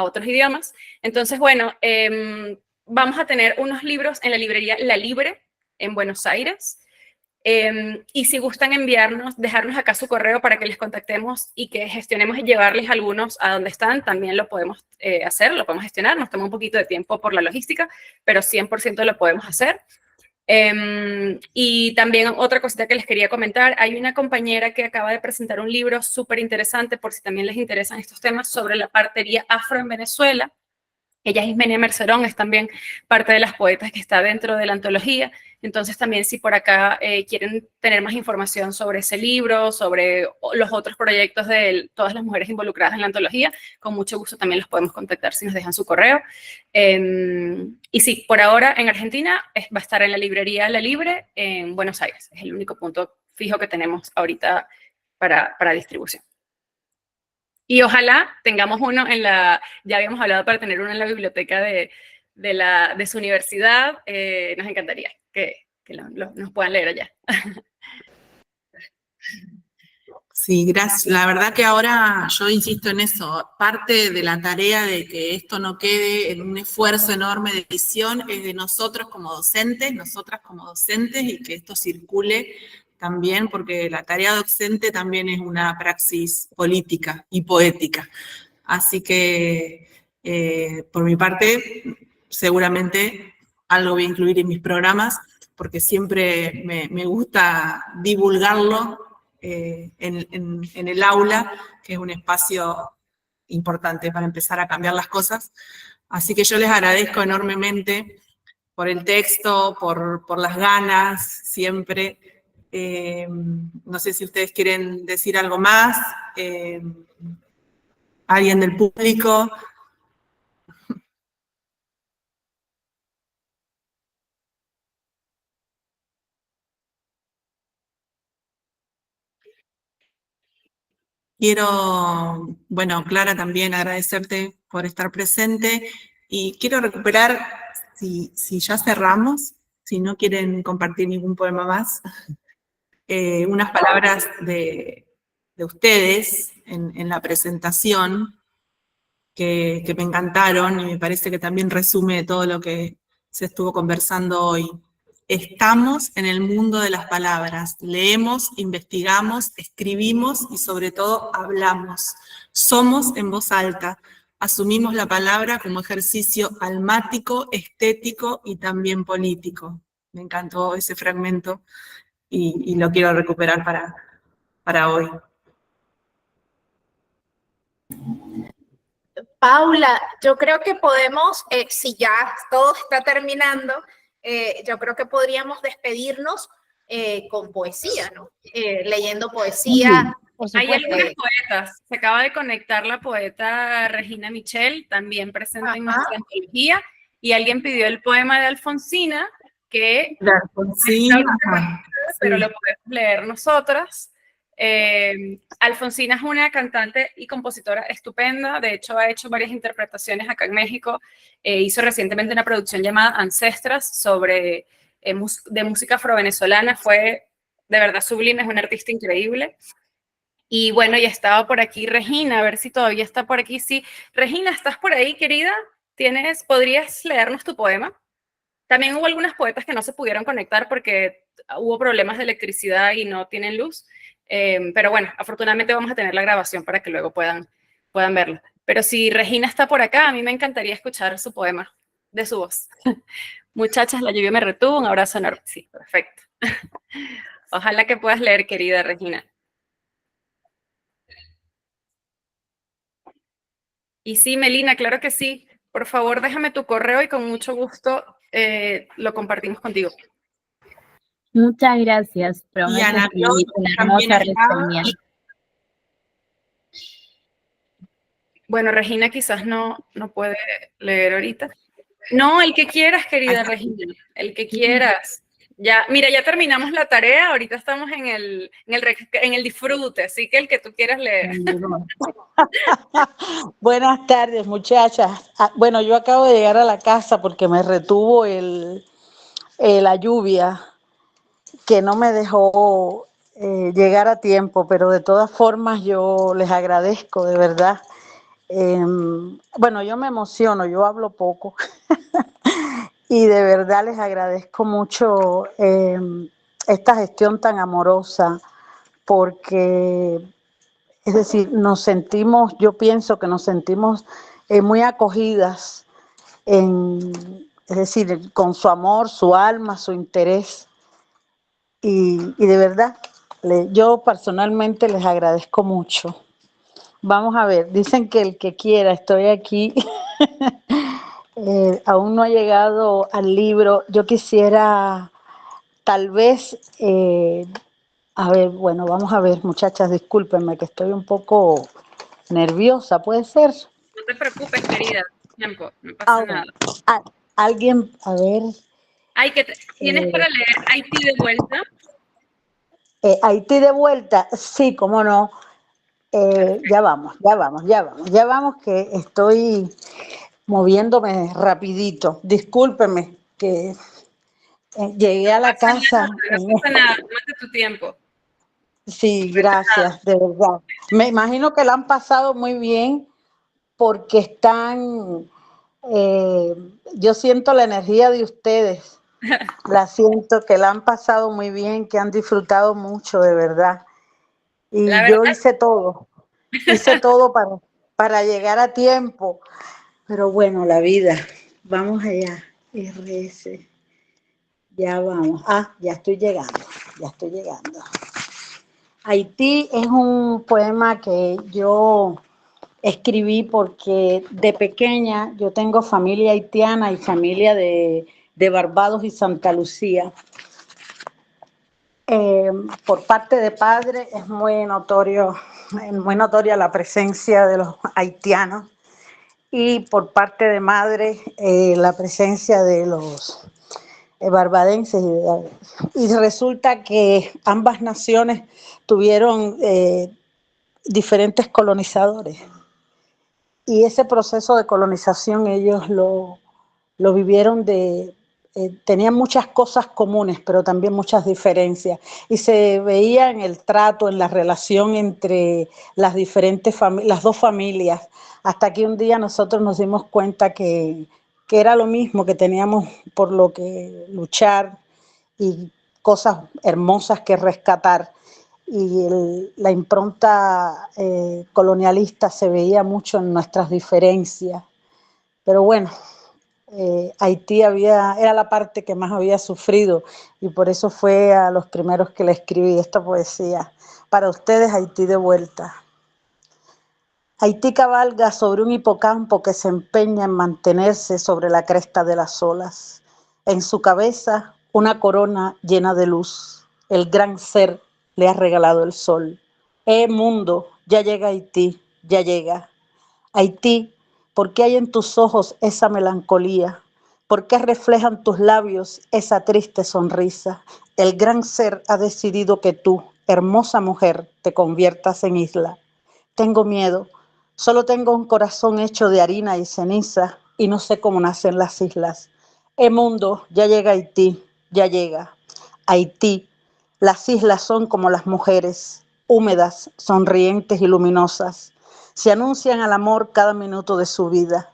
otros idiomas. Entonces, bueno, vamos a tener unos libros en la librería La Libre en Buenos Aires. Y si gustan dejarnos acá su correo para que les contactemos y que gestionemos y llevarles algunos a donde están, también lo podemos hacer, lo podemos gestionar. Nos toma un poquito de tiempo por la logística, pero 100% lo podemos hacer. Y también otra cosita que les quería comentar, hay una compañera que acaba de presentar un libro súper interesante, por si también les interesan estos temas, sobre la partería afro en Venezuela. Ella es Ismenia Mercerón, es también parte de las poetas que está dentro de la antología. Entonces también si por acá quieren tener más información sobre ese libro, sobre los otros proyectos de todas las mujeres involucradas en la antología, con mucho gusto también los podemos contactar si nos dejan su correo. Y sí, por ahora en Argentina va a estar en la librería La Libre en Buenos Aires. Es el único punto fijo que tenemos ahorita para distribución. Y ojalá tengamos uno ya habíamos hablado para tener uno en la biblioteca de su universidad. Nos encantaría que nos puedan leer allá. Sí, gracias. La verdad que ahora yo insisto en eso. Parte de la tarea de que esto no quede en un esfuerzo enorme de edición es de nosotros como docentes, nosotras como docentes, y que esto circule también, porque la tarea docente también es una praxis política y poética. Así que, por mi parte, seguramente algo voy a incluir en mis programas, porque siempre me gusta divulgarlo en el aula, que es un espacio importante para empezar a cambiar las cosas. Así que yo les agradezco enormemente por el texto, por las ganas, siempre. No sé si ustedes quieren decir algo más. ¿Alguien del público? Quiero, bueno, Clara, también agradecerte por estar presente y quiero recuperar, si ya cerramos, si no quieren compartir ningún poema más, unas palabras de ustedes en la presentación que me encantaron y me parece que también resume todo lo que se estuvo conversando hoy. Estamos en el mundo de las palabras, leemos, investigamos, escribimos y sobre todo hablamos. Somos en voz alta, asumimos la palabra como ejercicio almático, estético y también político. Me encantó ese fragmento y lo quiero recuperar para hoy. Paula, yo creo que podemos, si ya todo está terminando, yo creo que podríamos despedirnos con poesía, ¿no? Leyendo poesía Por Hay supuesto. algunas poetas. Se acaba de conectar la poeta Regina Michel, también presente en nuestra antología, y alguien pidió el poema de Alfonsina, que La Alfonsina, pero sí. lo podemos leer nosotras. Alfonsina es una cantante y compositora estupenda, de hecho ha hecho varias interpretaciones acá en México, hizo recientemente una producción llamada Ancestras sobre de música afrovenezolana, fue de verdad sublime, es una artista increíble. Y bueno, ya estaba por aquí Regina, a ver si todavía está por aquí. Sí, Regina, ¿estás por ahí, querida? ¿Podrías leernos tu poema? También hubo algunas poetas que no se pudieron conectar porque hubo problemas de electricidad y no tienen luz. Pero bueno, afortunadamente vamos a tener la grabación para que luego puedan verlo. Pero si Regina está por acá, a mí me encantaría escuchar su poema de su voz. Muchachas, la lluvia me retuvo, un abrazo enorme. Sí, perfecto. Ojalá que puedas leer, querida Regina. Y sí, Melina, claro que sí. Por favor, déjame tu correo y con mucho gusto lo compartimos contigo. Muchas gracias. Y Prometo Ana escribir una también hermosa está. reseña. Bueno, Regina quizás no puede leer ahorita. No, el que quieras, querida Regina, el que quieras. Ya, mira, ya terminamos la tarea, ahorita estamos en el disfrute, así que el que tú quieras leer. Buenas tardes, muchachas. Bueno, yo acabo de llegar a la casa porque me retuvo la lluvia que no me dejó llegar a tiempo, pero de todas formas yo les agradezco, de verdad. Bueno, yo me emociono, yo hablo poco y de verdad les agradezco mucho esta gestión tan amorosa porque, es decir, yo pienso que nos sentimos muy acogidas, es decir, con su amor, su alma, su interés. Y de verdad, yo personalmente les agradezco mucho. Vamos a ver, dicen que el que quiera, estoy aquí. Aún no ha llegado al libro. Yo quisiera, tal vez, a ver, bueno, vamos a ver, muchachas, discúlpenme que estoy un poco nerviosa, ¿puede ser? No te preocupes, querida, tiempo, no pasa nada. Alguien, a ver. ¿Tienes para leer Haití de vuelta? Haití de vuelta, sí, cómo no. Ya vamos, que estoy moviéndome rapidito. Discúlpeme que llegué a la casa. No pasa nada, tómate tu tiempo. Sí, gracias, de verdad. Me imagino que la han pasado muy bien porque yo siento la energía de ustedes. La siento que la han pasado muy bien, que han disfrutado mucho, de verdad. Y yo hice todo para llegar a tiempo. Pero bueno, la vida. Vamos allá. RS. Ya vamos. Ya estoy llegando. Haití es un poema que yo escribí porque de pequeña yo tengo familia haitiana y familia de Barbados y Santa Lucía. Por parte de padre es muy notoria la presencia de los haitianos y por parte de madre la presencia de los barbadenses. Y resulta que ambas naciones tuvieron diferentes colonizadores y ese proceso de colonización ellos lo vivieron tenían muchas cosas comunes, pero también muchas diferencias. Y se veía en el trato, en la relación entre las dos familias, hasta que un día nosotros nos dimos cuenta que era lo mismo, que teníamos por lo que luchar y cosas hermosas que rescatar. Y la impronta colonialista se veía mucho en nuestras diferencias. Pero bueno, Haití era la parte que más había sufrido y por eso fue a los primeros que le escribí esta poesía. Para ustedes, Haití de vuelta. Haití cabalga sobre un hipocampo que se empeña en mantenerse sobre la cresta de las olas. En su cabeza, una corona llena de luz. El gran ser le ha regalado el sol. Mundo, ya llega Haití, ya llega. Haití, ¿por qué hay en tus ojos esa melancolía? ¿Por qué reflejan tus labios esa triste sonrisa? El gran ser ha decidido que tú, hermosa mujer, te conviertas en isla. Tengo miedo, solo tengo un corazón hecho de harina y ceniza y no sé cómo nacen las islas. Mundo, ya llega Haití, ya llega. Haití, las islas son como las mujeres, húmedas, sonrientes y luminosas. Se anuncian al amor cada minuto de su vida.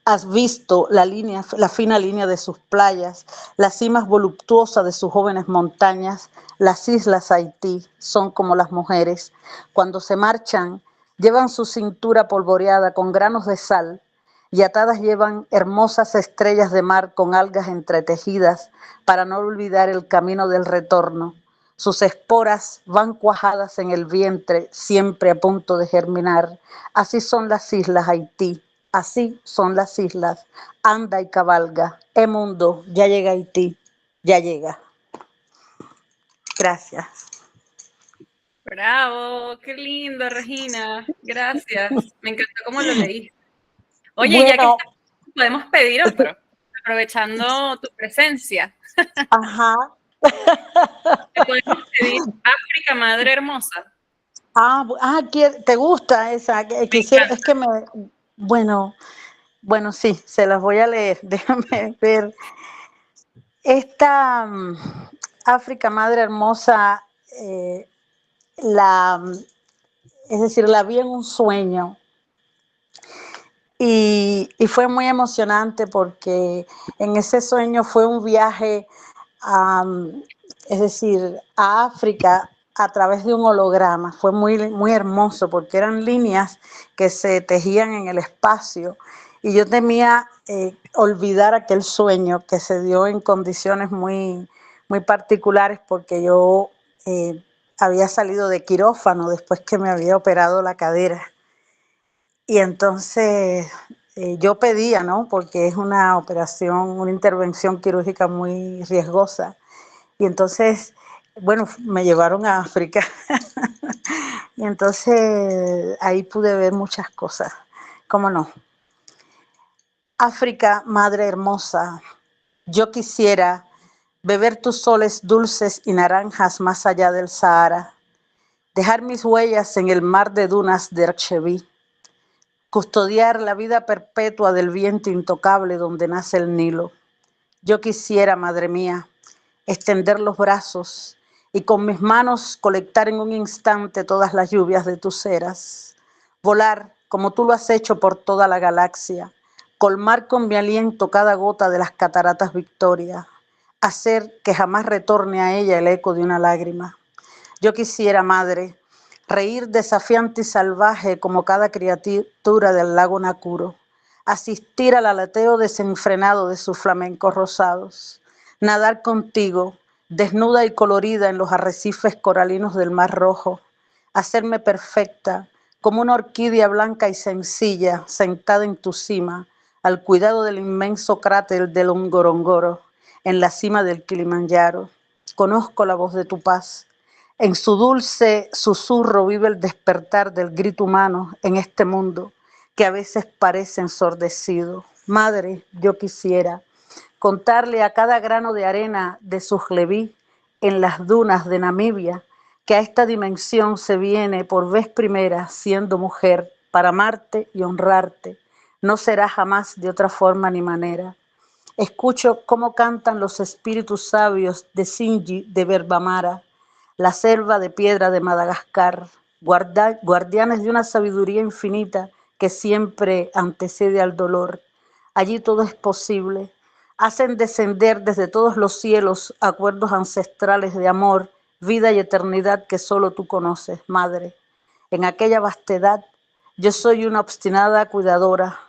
Has visto la fina línea de sus playas, las cimas voluptuosas de sus jóvenes montañas. Las islas Haití son como las mujeres. Cuando se marchan, llevan su cintura polvoreada con granos de sal y atadas llevan hermosas estrellas de mar con algas entretejidas para no olvidar el camino del retorno. Sus esporas van cuajadas en el vientre, siempre a punto de germinar. Así son las islas Haití. Así son las islas. Anda y cabalga. Mundo, ya llega Haití. Ya llega. Gracias. Bravo, qué lindo, Regina. Gracias. Me encantó cómo lo leíste. Oye, ya que Bueno, podemos pedir otro, aprovechando tu presencia. ajá. Te podemos pedir África, Madre Hermosa. ¿Te gusta esa? Quisiera, es que bueno, sí, se las voy a leer. Déjame ver. Esta África, Madre Hermosa, es decir, la vi en un sueño y fue muy emocionante porque en ese sueño fue un viaje, es decir, a África a través de un holograma. Fue muy, muy hermoso porque eran líneas que se tejían en el espacio y yo temía olvidar aquel sueño que se dio en condiciones muy, muy particulares porque yo había salido de quirófano después que me había operado la cadera. Y entonces yo pedía, ¿no? Porque es una operación, una intervención quirúrgica muy riesgosa. Y entonces, bueno, me llevaron a África. Y entonces ahí pude ver muchas cosas. ¿Cómo no? África, madre hermosa, yo quisiera beber tus soles dulces y naranjas más allá del Sahara, dejar mis huellas en el mar de dunas de Ercheví, custodiar la vida perpetua del viento intocable donde nace el Nilo. Yo quisiera, madre mía, extender los brazos y con mis manos colectar en un instante todas las lluvias de tus eras, volar como tú lo has hecho por toda la galaxia, colmar con mi aliento cada gota de las cataratas Victoria, hacer que jamás retorne a ella el eco de una lágrima. Yo quisiera, madre, reír desafiante y salvaje como cada criatura del lago Nakuro, asistir al aleteo desenfrenado de sus flamencos rosados, nadar contigo, desnuda y colorida en los arrecifes coralinos del Mar Rojo, hacerme perfecta como una orquídea blanca y sencilla sentada en tu cima, al cuidado del inmenso cráter del Ngorongoro, en la cima del Kilimanjaro. Conozco la voz de tu paz. En su dulce susurro vive el despertar del grito humano en este mundo que a veces parece ensordecido. Madre, yo quisiera contarle a cada grano de arena de Sujleví en las dunas de Namibia que a esta dimensión se viene por vez primera siendo mujer para amarte y honrarte. No será jamás de otra forma ni manera. Escucho cómo cantan los espíritus sabios de Sinji de Berbamara, la selva de piedra de Madagascar, guardianes de una sabiduría infinita que siempre antecede al dolor. Allí todo es posible. Hacen descender desde todos los cielos acuerdos ancestrales de amor, vida y eternidad que solo tú conoces, madre. En aquella vastedad, yo soy una obstinada cuidadora.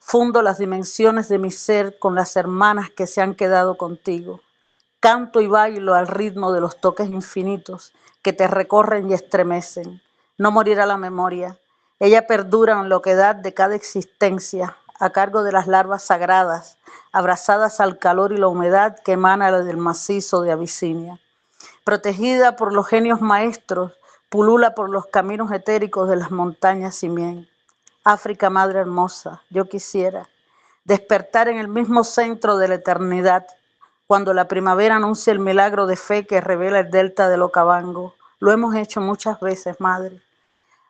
Fundo las dimensiones de mi ser con las hermanas que se han quedado contigo. Canto y bailo al ritmo de los toques infinitos que te recorren y estremecen. No morirá la memoria. Ella perdura en la oquedad de cada existencia, a cargo de las larvas sagradas, abrazadas al calor y la humedad que emana del macizo de Abisinia. Protegida por los genios maestros, pulula por los caminos etéricos de las montañas Simien. África, madre hermosa, yo quisiera despertar en el mismo centro de la eternidad, cuando la primavera anuncia el milagro de fe que revela el delta del Okavango. Lo hemos hecho muchas veces, madre.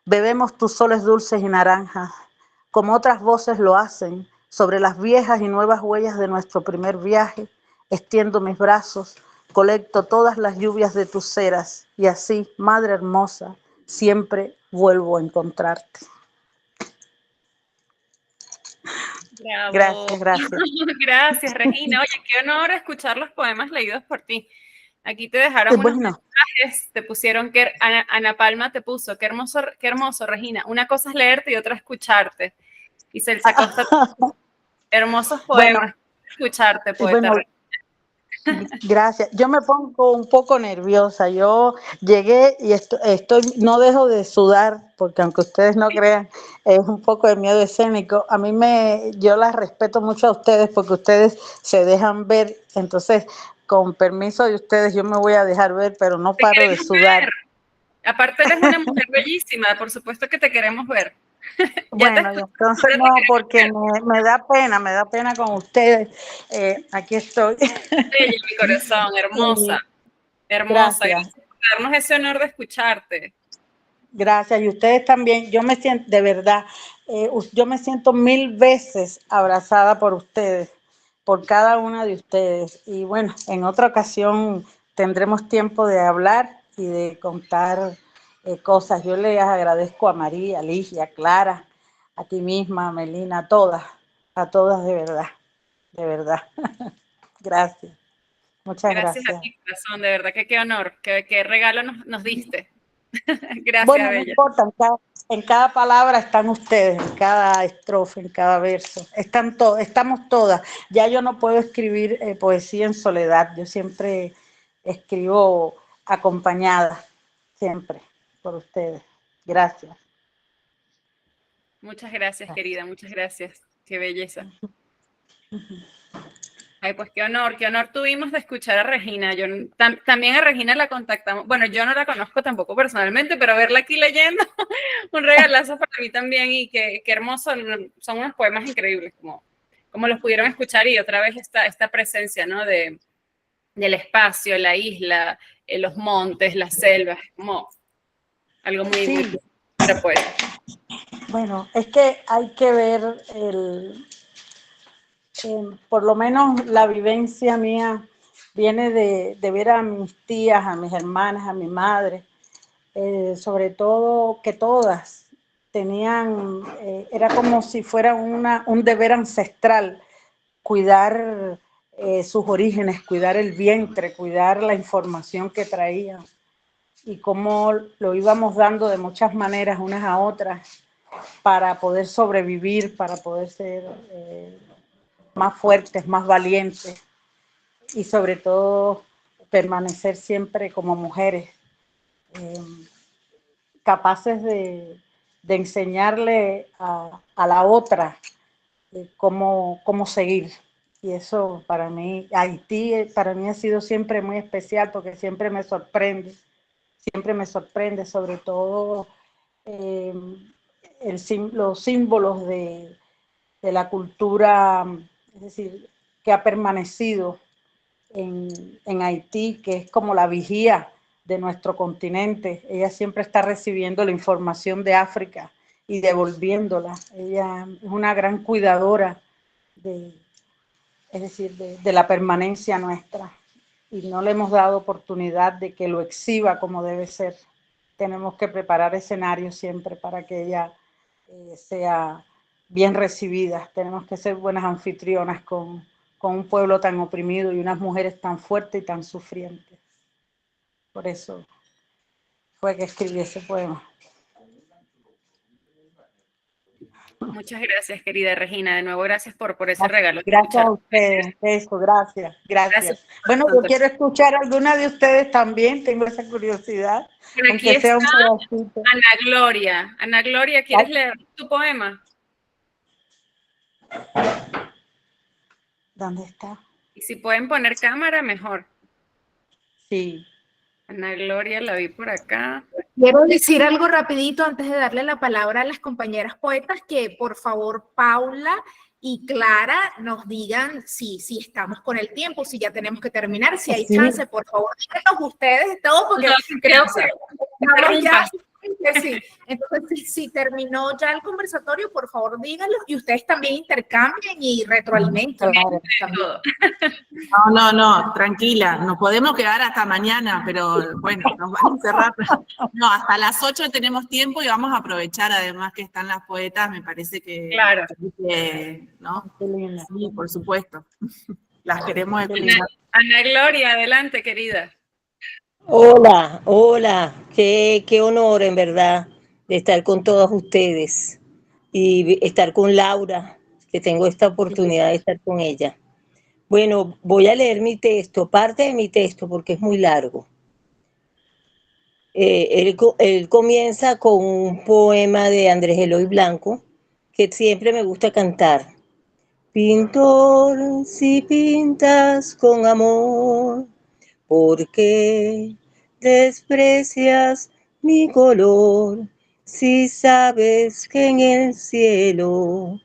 Bebemos tus soles dulces y naranjas, como otras voces lo hacen, sobre las viejas y nuevas huellas de nuestro primer viaje. Extiendo mis brazos, colecto todas las lluvias de tus ceras, y así, madre hermosa, siempre vuelvo a encontrarte. Bravo. Gracias, gracias. Gracias, Regina. Oye, qué honor escuchar los poemas leídos por ti. Aquí te dejaron unos mensajes, te pusieron que Ana Palma te puso, qué hermoso, Regina. Una cosa es leerte y otra escucharte. Y Celsa Costa, hermosos poemas, escucharte, poeta. Bueno, gracias. Yo me pongo un poco nerviosa. Yo llegué y no dejo de sudar, porque aunque ustedes no crean, es un poco de miedo escénico. Yo las respeto mucho a ustedes porque ustedes se dejan ver. Entonces, con permiso de ustedes, yo me voy a dejar ver, pero no paro de sudar. Ver. Aparte eres una mujer bellísima, por supuesto que te queremos ver. Bueno, entonces no, porque me da pena con ustedes. Aquí estoy. Bella, mi corazón, hermosa, hermosa. Gracias por darnos ese honor de escucharte. Gracias, y ustedes también. Yo me siento, de verdad, yo me siento 1000 veces abrazada por ustedes, por cada una de ustedes. Y bueno, en otra ocasión tendremos tiempo de hablar y de contar cosas. Yo les agradezco a María, a Ligia, a Clara, a ti misma, a Melina, a todas de verdad. Gracias. Muchas gracias. Gracias a ti, corazón, de verdad que qué honor, qué regalo nos diste. Gracias, bueno, Bella. No importa, en cada palabra están ustedes, en cada estrofa, en cada verso. Estamos todas. Ya yo no puedo escribir poesía en soledad. Yo siempre escribo acompañada, siempre, por ustedes. Gracias. Muchas gracias, querida, muchas gracias. Qué belleza. Ay, pues qué honor tuvimos de escuchar a Regina. Yo también a Regina la contactamos. Bueno, yo no la conozco tampoco personalmente, pero verla aquí leyendo, un regalazo para mí también. Y qué hermoso, son unos poemas increíbles, como los pudieron escuchar. Y otra vez esta presencia, ¿no? Del espacio, la isla, los montes, las selvas, como algo muy para poeta. Bueno, es que hay que ver por lo menos la vivencia mía viene de ver a mis tías, a mis hermanas, a mi madre, sobre todo que todas tenían, era como si fuera un deber ancestral, cuidar sus orígenes, cuidar el vientre, cuidar la información que traían y cómo lo íbamos dando de muchas maneras unas a otras para poder sobrevivir, para poder ser más fuertes, más valientes y sobre todo permanecer siempre como mujeres capaces de enseñarle a la otra cómo seguir. Y eso para mí, Haití para mí ha sido siempre muy especial porque siempre me sorprende sobre todo los símbolos de la cultura, es decir, que ha permanecido en Haití, que es como la vigía de nuestro continente. Ella siempre está recibiendo la información de África y devolviéndola. Ella es una gran cuidadora de la permanencia nuestra y no le hemos dado oportunidad de que lo exhiba como debe ser. Tenemos que preparar escenarios siempre para que ella sea bien recibida. Tenemos que ser buenas anfitrionas con un pueblo tan oprimido y unas mujeres tan fuertes y tan sufrientes. Por eso fue que escribí ese poema. Muchas gracias, querida Regina. De nuevo, gracias por ese regalo. Gracias a ustedes. Eso, gracias. Bueno, yo quiero escuchar a alguna de ustedes también. Tengo esa curiosidad. Pero aquí está Ana Gloria, ¿quieres leer tu poema? ¿Dónde está? Y si pueden poner cámara, mejor. Sí. Ana Gloria, la vi por acá. Quiero decir algo rapidito antes de darle la palabra a las compañeras poetas, que por favor Paula y Clara nos digan si estamos con el tiempo, si ya tenemos que terminar, si hay chance, por favor, díganos ustedes todo, porque creo que vamos ya. Sí. Entonces, si terminó ya el conversatorio, por favor díganlo y ustedes también intercambien y retroalimenten. No, tranquila, nos podemos quedar hasta mañana, pero bueno, nos van a cerrar. No, hasta las 8 tenemos tiempo y vamos a aprovechar además que están las poetas, me parece que... Claro. ¿no? Sí, por supuesto. Las queremos escuchar. Ana Gloria, adelante, querida. Hola, hola, qué honor en verdad de estar con todos ustedes y estar con Laura, que tengo esta oportunidad de estar con ella. Bueno, voy a leer mi texto, parte de mi texto porque es muy largo. Él comienza con un poema de Andrés Eloy Blanco que siempre me gusta cantar. Pintor, si pintas con amor, ¿por qué desprecias mi color? Si sabes que en el cielo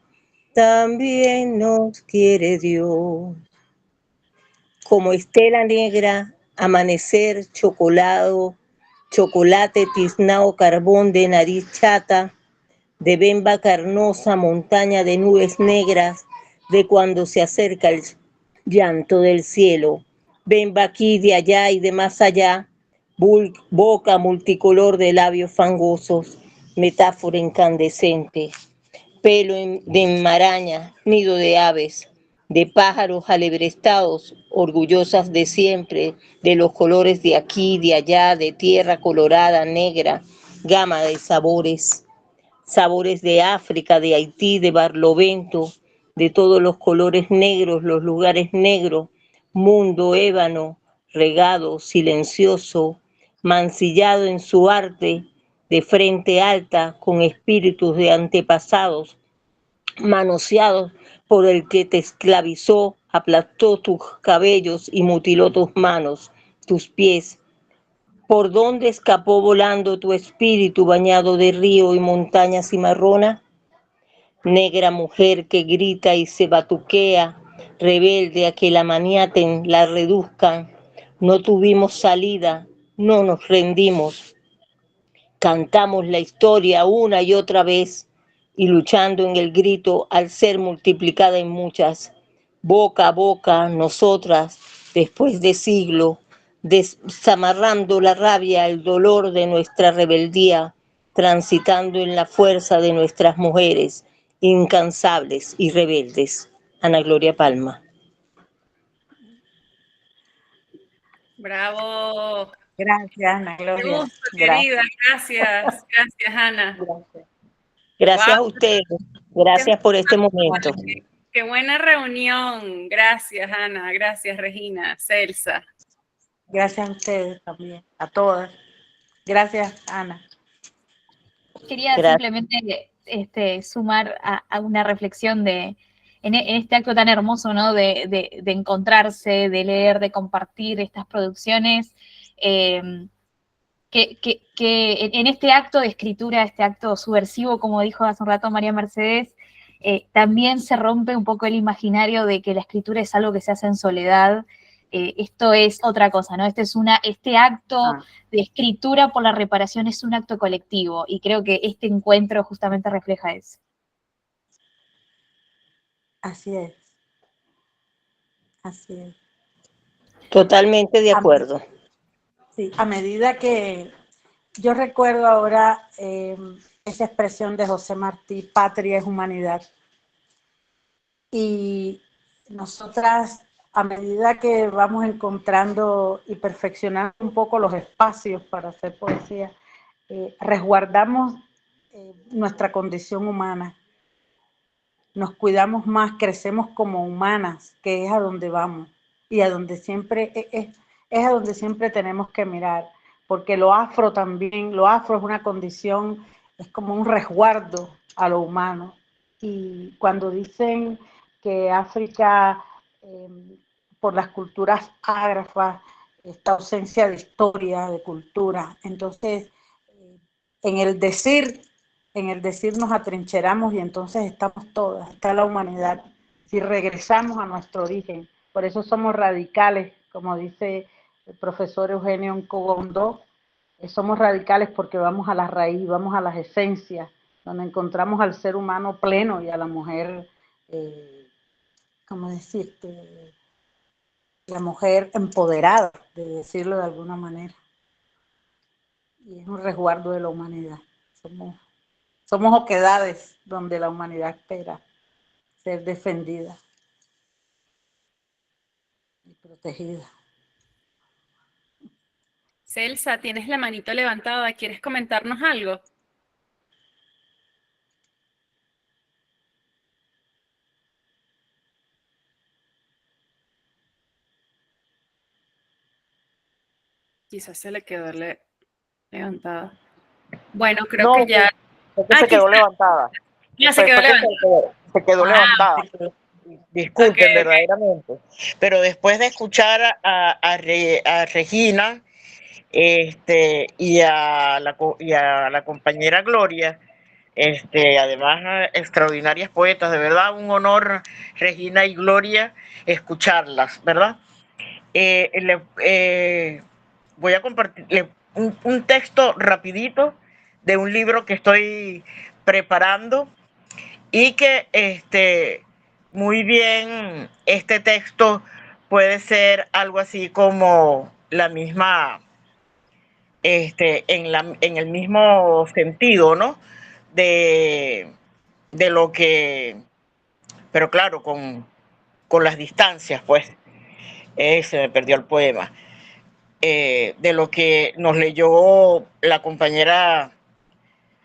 también nos quiere Dios. Como estela negra, amanecer chocolate tiznao, carbón de nariz chata, de bemba carnosa, montaña de nubes negras, de cuando se acerca el llanto del cielo. Bemba aquí, de allá y de más allá, boca multicolor de labios fangosos, metáfora incandescente, pelo de enmaraña, nido de aves, de pájaros alebrestados, orgullosas de siempre, de los colores de aquí, de allá, de tierra colorada, negra, gama de sabores, sabores de África, de Haití, de Barlovento, de todos los colores negros, los lugares negros, mundo ébano, regado, silencioso, mancillado en su arte, de frente alta, con espíritus de antepasados, manoseados por el que te esclavizó, aplastó tus cabellos y mutiló tus manos, tus pies. ¿Por dónde escapó volando tu espíritu bañado de río y montaña cimarrona? Negra mujer que grita y se batuquea, rebelde a que la maniaten, la reduzcan. No tuvimos salida, no nos rendimos. Cantamos la historia una y otra vez y luchando en el grito al ser multiplicada en muchas. Boca a boca, nosotras, después de siglo, desamarrando la rabia, el dolor de nuestra rebeldía, transitando en la fuerza de nuestras mujeres, incansables y rebeldes. Ana Gloria Palma. Bravo. Gracias, Ana Gloria. Qué gusto, querida. Gracias, Ana. Gracias a ustedes. Gracias por este momento. Qué buena reunión. Gracias, Ana. Gracias, Regina, Celsa. Gracias a ustedes también, a todas. Gracias, Ana. Quería simplemente sumar a una reflexión en este acto tan hermoso, ¿no? De encontrarse, de leer, de compartir estas producciones, que en este acto de escritura, este acto subversivo, como dijo hace un rato María Mercedes, también se rompe un poco el imaginario de que la escritura es algo que se hace en soledad. Esto es otra cosa, ¿no? Este acto de escritura por la reparación es un acto colectivo, y creo que este encuentro justamente refleja eso. Así es. Así es. Totalmente de acuerdo. Sí, a medida que yo recuerdo ahora esa expresión de José Martí, patria es humanidad. Y nosotras, a medida que vamos encontrando y perfeccionando un poco los espacios para hacer poesía, resguardamos nuestra condición humana. Nos cuidamos más, crecemos como humanas, que es a donde vamos y a donde siempre es a donde siempre tenemos que mirar, porque lo afro también, lo afro es una condición, es como un resguardo a lo humano. Y cuando dicen que África, por las culturas ágrafas, esta ausencia de historia, de cultura. Entonces, en el decir nos atrincheramos y entonces estamos todas, está la humanidad. Si regresamos a nuestro origen, por eso somos radicales, como dice el profesor Eugenio Nkogondó, somos radicales porque vamos a la raíz, vamos a las esencias, donde encontramos al ser humano pleno y a la mujer, ¿cómo decirte? La mujer empoderada, de decirlo de alguna manera. Y es un resguardo de la humanidad. Somos oquedades donde la humanidad espera ser defendida y protegida. Celsa, tienes la manito levantada, ¿quieres comentarnos algo? Quizás se le quedó levantada. Bueno, creo que ya... Se quedó levantada. Ya se quedó levantada. Se quedó levantada. Disculpen, verdaderamente. Pero después de escuchar a Regina y a la compañera Gloria, además extraordinarias poetas, de verdad un honor, Regina y Gloria, escucharlas, ¿verdad? Voy a compartir un texto rapidito de un libro que estoy preparando y que muy bien este texto puede ser algo así como la misma, en el mismo sentido, ¿no? De lo que, pero claro, con las distancias, pues, se me perdió el poema. De lo que nos leyó la compañera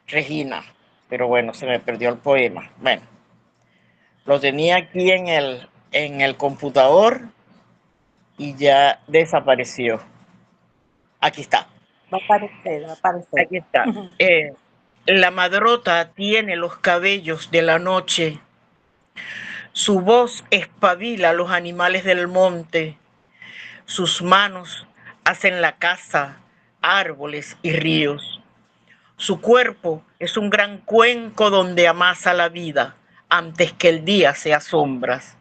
Regina, pero bueno, se me perdió el poema. Bueno, lo tenía aquí en el computador y ya desapareció. Aquí está. Va a aparecer, va a aparecer. Aquí está. La madrota tiene los cabellos de la noche. Su voz espabila a los animales del monte. Sus manos hacen la casa, árboles y ríos. Su cuerpo es un gran cuenco donde amasa la vida antes que el día sea sombras.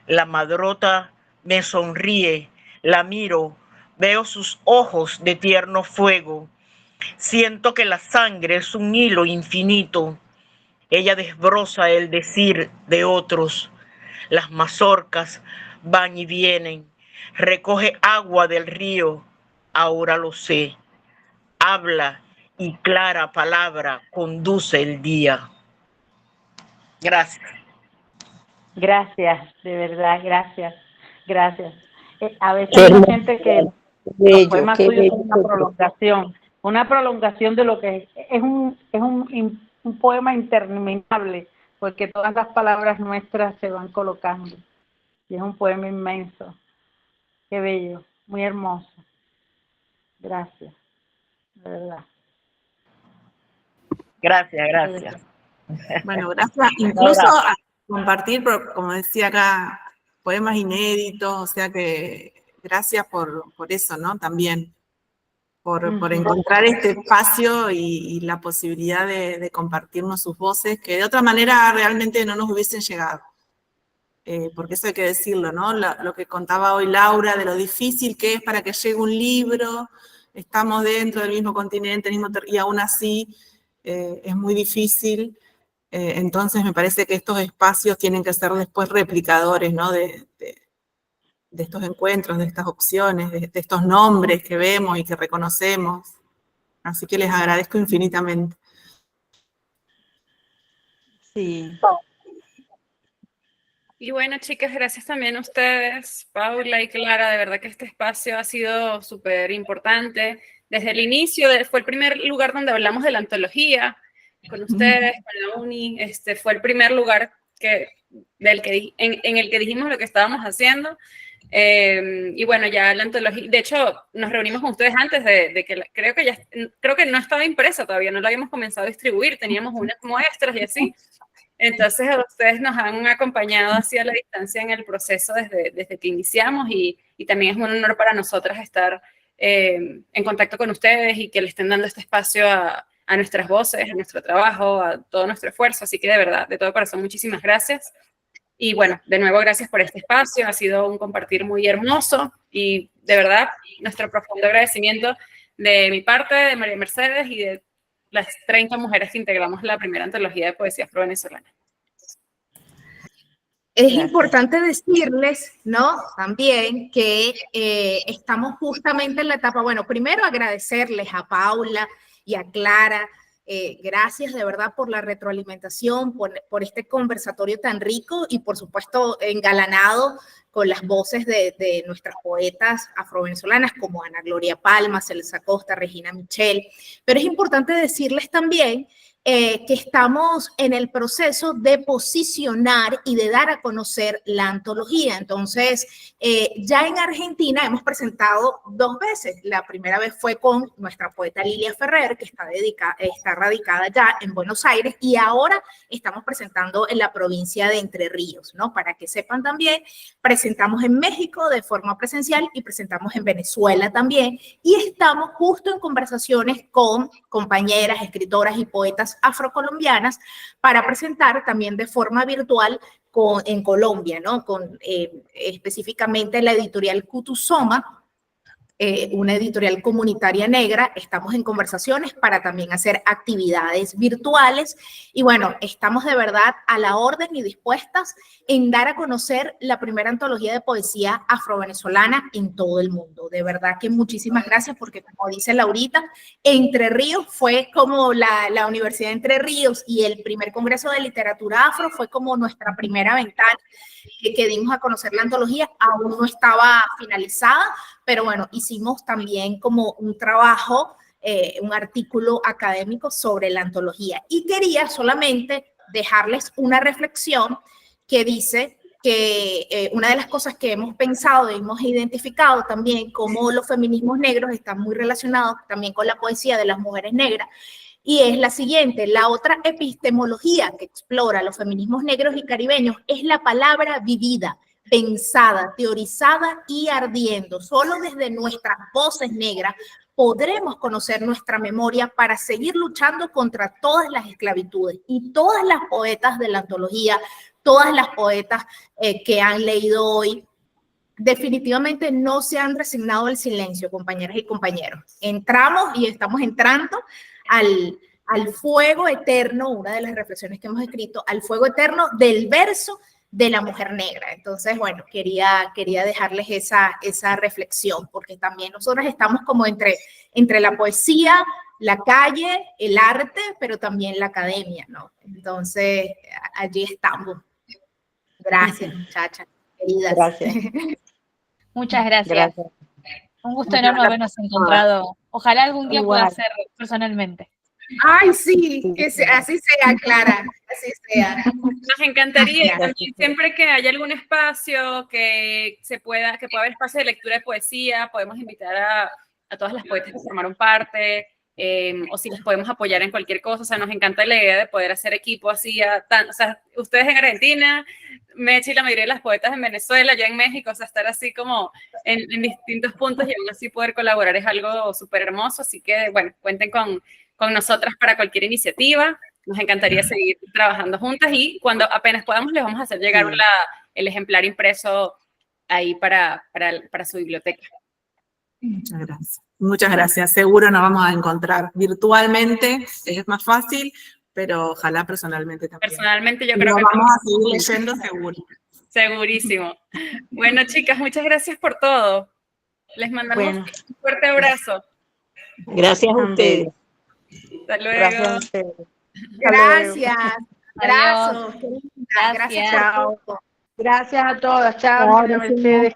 La madrota me sonríe, la miro, veo sus ojos de tierno fuego. Siento que la sangre es un hilo infinito. Ella desbroza el decir de otros. Las mazorcas van y vienen. Recoge agua del río, ahora lo sé. Habla y clara palabra conduce el día. Gracias. Gracias, de verdad, gracias. A veces hay gente que los poemas suyos son una prolongación de lo que es un poema interminable, porque todas las palabras nuestras se van colocando. Y es un poema inmenso. Qué bello, muy hermoso. Gracias, de verdad. Gracias. Bueno, gracias. Incluso a compartir, como decía acá, poemas inéditos, o sea que gracias por eso, ¿no? También, por encontrar este espacio y la posibilidad de compartirnos sus voces, que de otra manera realmente no nos hubiesen llegado. Porque eso hay que decirlo, ¿no? Lo que contaba hoy Laura, de lo difícil que es para que llegue un libro, estamos dentro del mismo continente, y aún así es muy difícil. Entonces me parece que estos espacios tienen que ser después replicadores, ¿no? de estos encuentros, de estas opciones, de estos nombres que vemos y que reconocemos. Así que les agradezco infinitamente. Sí. Y bueno, chicas, gracias también a ustedes, Paula y Clara, de verdad que este espacio ha sido súper importante. Desde el inicio, fue el primer lugar donde hablamos de la antología, con ustedes, con la uni, fue el primer lugar en el que dijimos lo que estábamos haciendo. Y bueno, ya la antología, de hecho, nos reunimos con ustedes antes de que creo que no estaba impresa todavía, no la habíamos comenzado a distribuir, teníamos unas muestras y así. Entonces, ustedes nos han acompañado así a la distancia en el proceso desde que iniciamos y también es un honor para nosotras estar en contacto con ustedes y que le estén dando este espacio a nuestras voces, a nuestro trabajo, a todo nuestro esfuerzo. Así que de verdad, de todo corazón, muchísimas gracias. Y bueno, de nuevo, gracias por este espacio. Ha sido un compartir muy hermoso y de verdad, nuestro profundo agradecimiento de mi parte, de María Mercedes y de las 30 mujeres que integramos la primera antología de poesía afro-venezolana. Es importante decirles, ¿no? También que estamos justamente en la etapa, bueno, primero agradecerles a Paula y a Clara, gracias de verdad por la retroalimentación, por este conversatorio tan rico y por supuesto engalanado con las voces de nuestras poetas afrovenezolanas como Ana Gloria Palma, Celsa Costa, Regina Michel. Pero es importante decirles también que estamos en el proceso de posicionar y de dar a conocer la antología. Entonces, ya en Argentina hemos presentado 2 veces. La primera vez fue con nuestra poeta Lilia Ferrer, que está radicada ya en Buenos Aires, y ahora estamos presentando en la provincia de Entre Ríos, ¿no? Para que sepan también, presentamos en México de forma presencial y presentamos en Venezuela también, y estamos justo en conversaciones con compañeras, escritoras y poetas afrocolombianas para presentar también de forma virtual en Colombia, ¿no? Con específicamente la editorial Cutusoma, una editorial comunitaria negra. Estamos en conversaciones para también hacer actividades virtuales y bueno, estamos de verdad a la orden y dispuestas en dar a conocer la primera antología de poesía afrovenezolana en todo el mundo. De verdad que muchísimas gracias porque como dice Laurita, Entre Ríos fue como la Universidad de Entre Ríos y el primer Congreso de Literatura Afro fue como nuestra primera ventana que dimos a conocer la antología. Aún no estaba finalizada, pero bueno, hicimos también como un trabajo, un artículo académico sobre la antología. Y quería solamente dejarles una reflexión que dice que una de las cosas que hemos pensado y hemos identificado también como los feminismos negros están muy relacionados también con la poesía de las mujeres negras, y es la siguiente: la otra epistemología que explora los feminismos negros y caribeños es la palabra vivida, pensada, teorizada y ardiendo. Solo desde nuestras voces negras podremos conocer nuestra memoria para seguir luchando contra todas las esclavitudes. Y todas las poetas de la antología, todas las poetas que han leído hoy, definitivamente no se han resignado al silencio, compañeras y compañeros. Entramos y estamos entrando al fuego eterno, una de las reflexiones que hemos escrito, al fuego eterno del verso de la mujer negra. Entonces, bueno, quería dejarles esa reflexión, porque también nosotros estamos como entre la poesía, la calle, el arte, pero también la academia, ¿no? Entonces, allí estamos. Gracias, muchachas, queridas. Gracias. Muchas gracias. Un gusto enorme habernos encontrado. Ojalá algún día pueda ser personalmente. Ay, sí, así sea, Clara, así sea. Nos encantaría también, siempre que haya algún espacio que pueda haber espacio de lectura de poesía, podemos invitar a todas las poetas que formaron parte, o si les podemos apoyar en cualquier cosa. O sea, nos encanta la idea de poder hacer equipo así, o sea, ustedes en Argentina, Mechi y la mayoría de las poetas en Venezuela, yo en México, o sea, estar así como en distintos puntos y aún así poder colaborar es algo súper hermoso. Así que, bueno, cuenten con nosotras para cualquier iniciativa. Nos encantaría seguir trabajando juntas y cuando apenas podamos les vamos a hacer llegar el ejemplar impreso ahí para su biblioteca. Muchas gracias. Muchas gracias. Seguro nos vamos a encontrar virtualmente, es más fácil, pero ojalá personalmente también. Personalmente yo creo que vamos a seguir leyendo seguro. Segurísimo. Bueno, chicas, muchas gracias por todo. Les mandamos un fuerte abrazo. Gracias a ustedes. Hasta luego. Gracias a ustedes. Gracias. Abrazos. Gracias. Chao. Gracias a todas. Chao, Mercedes.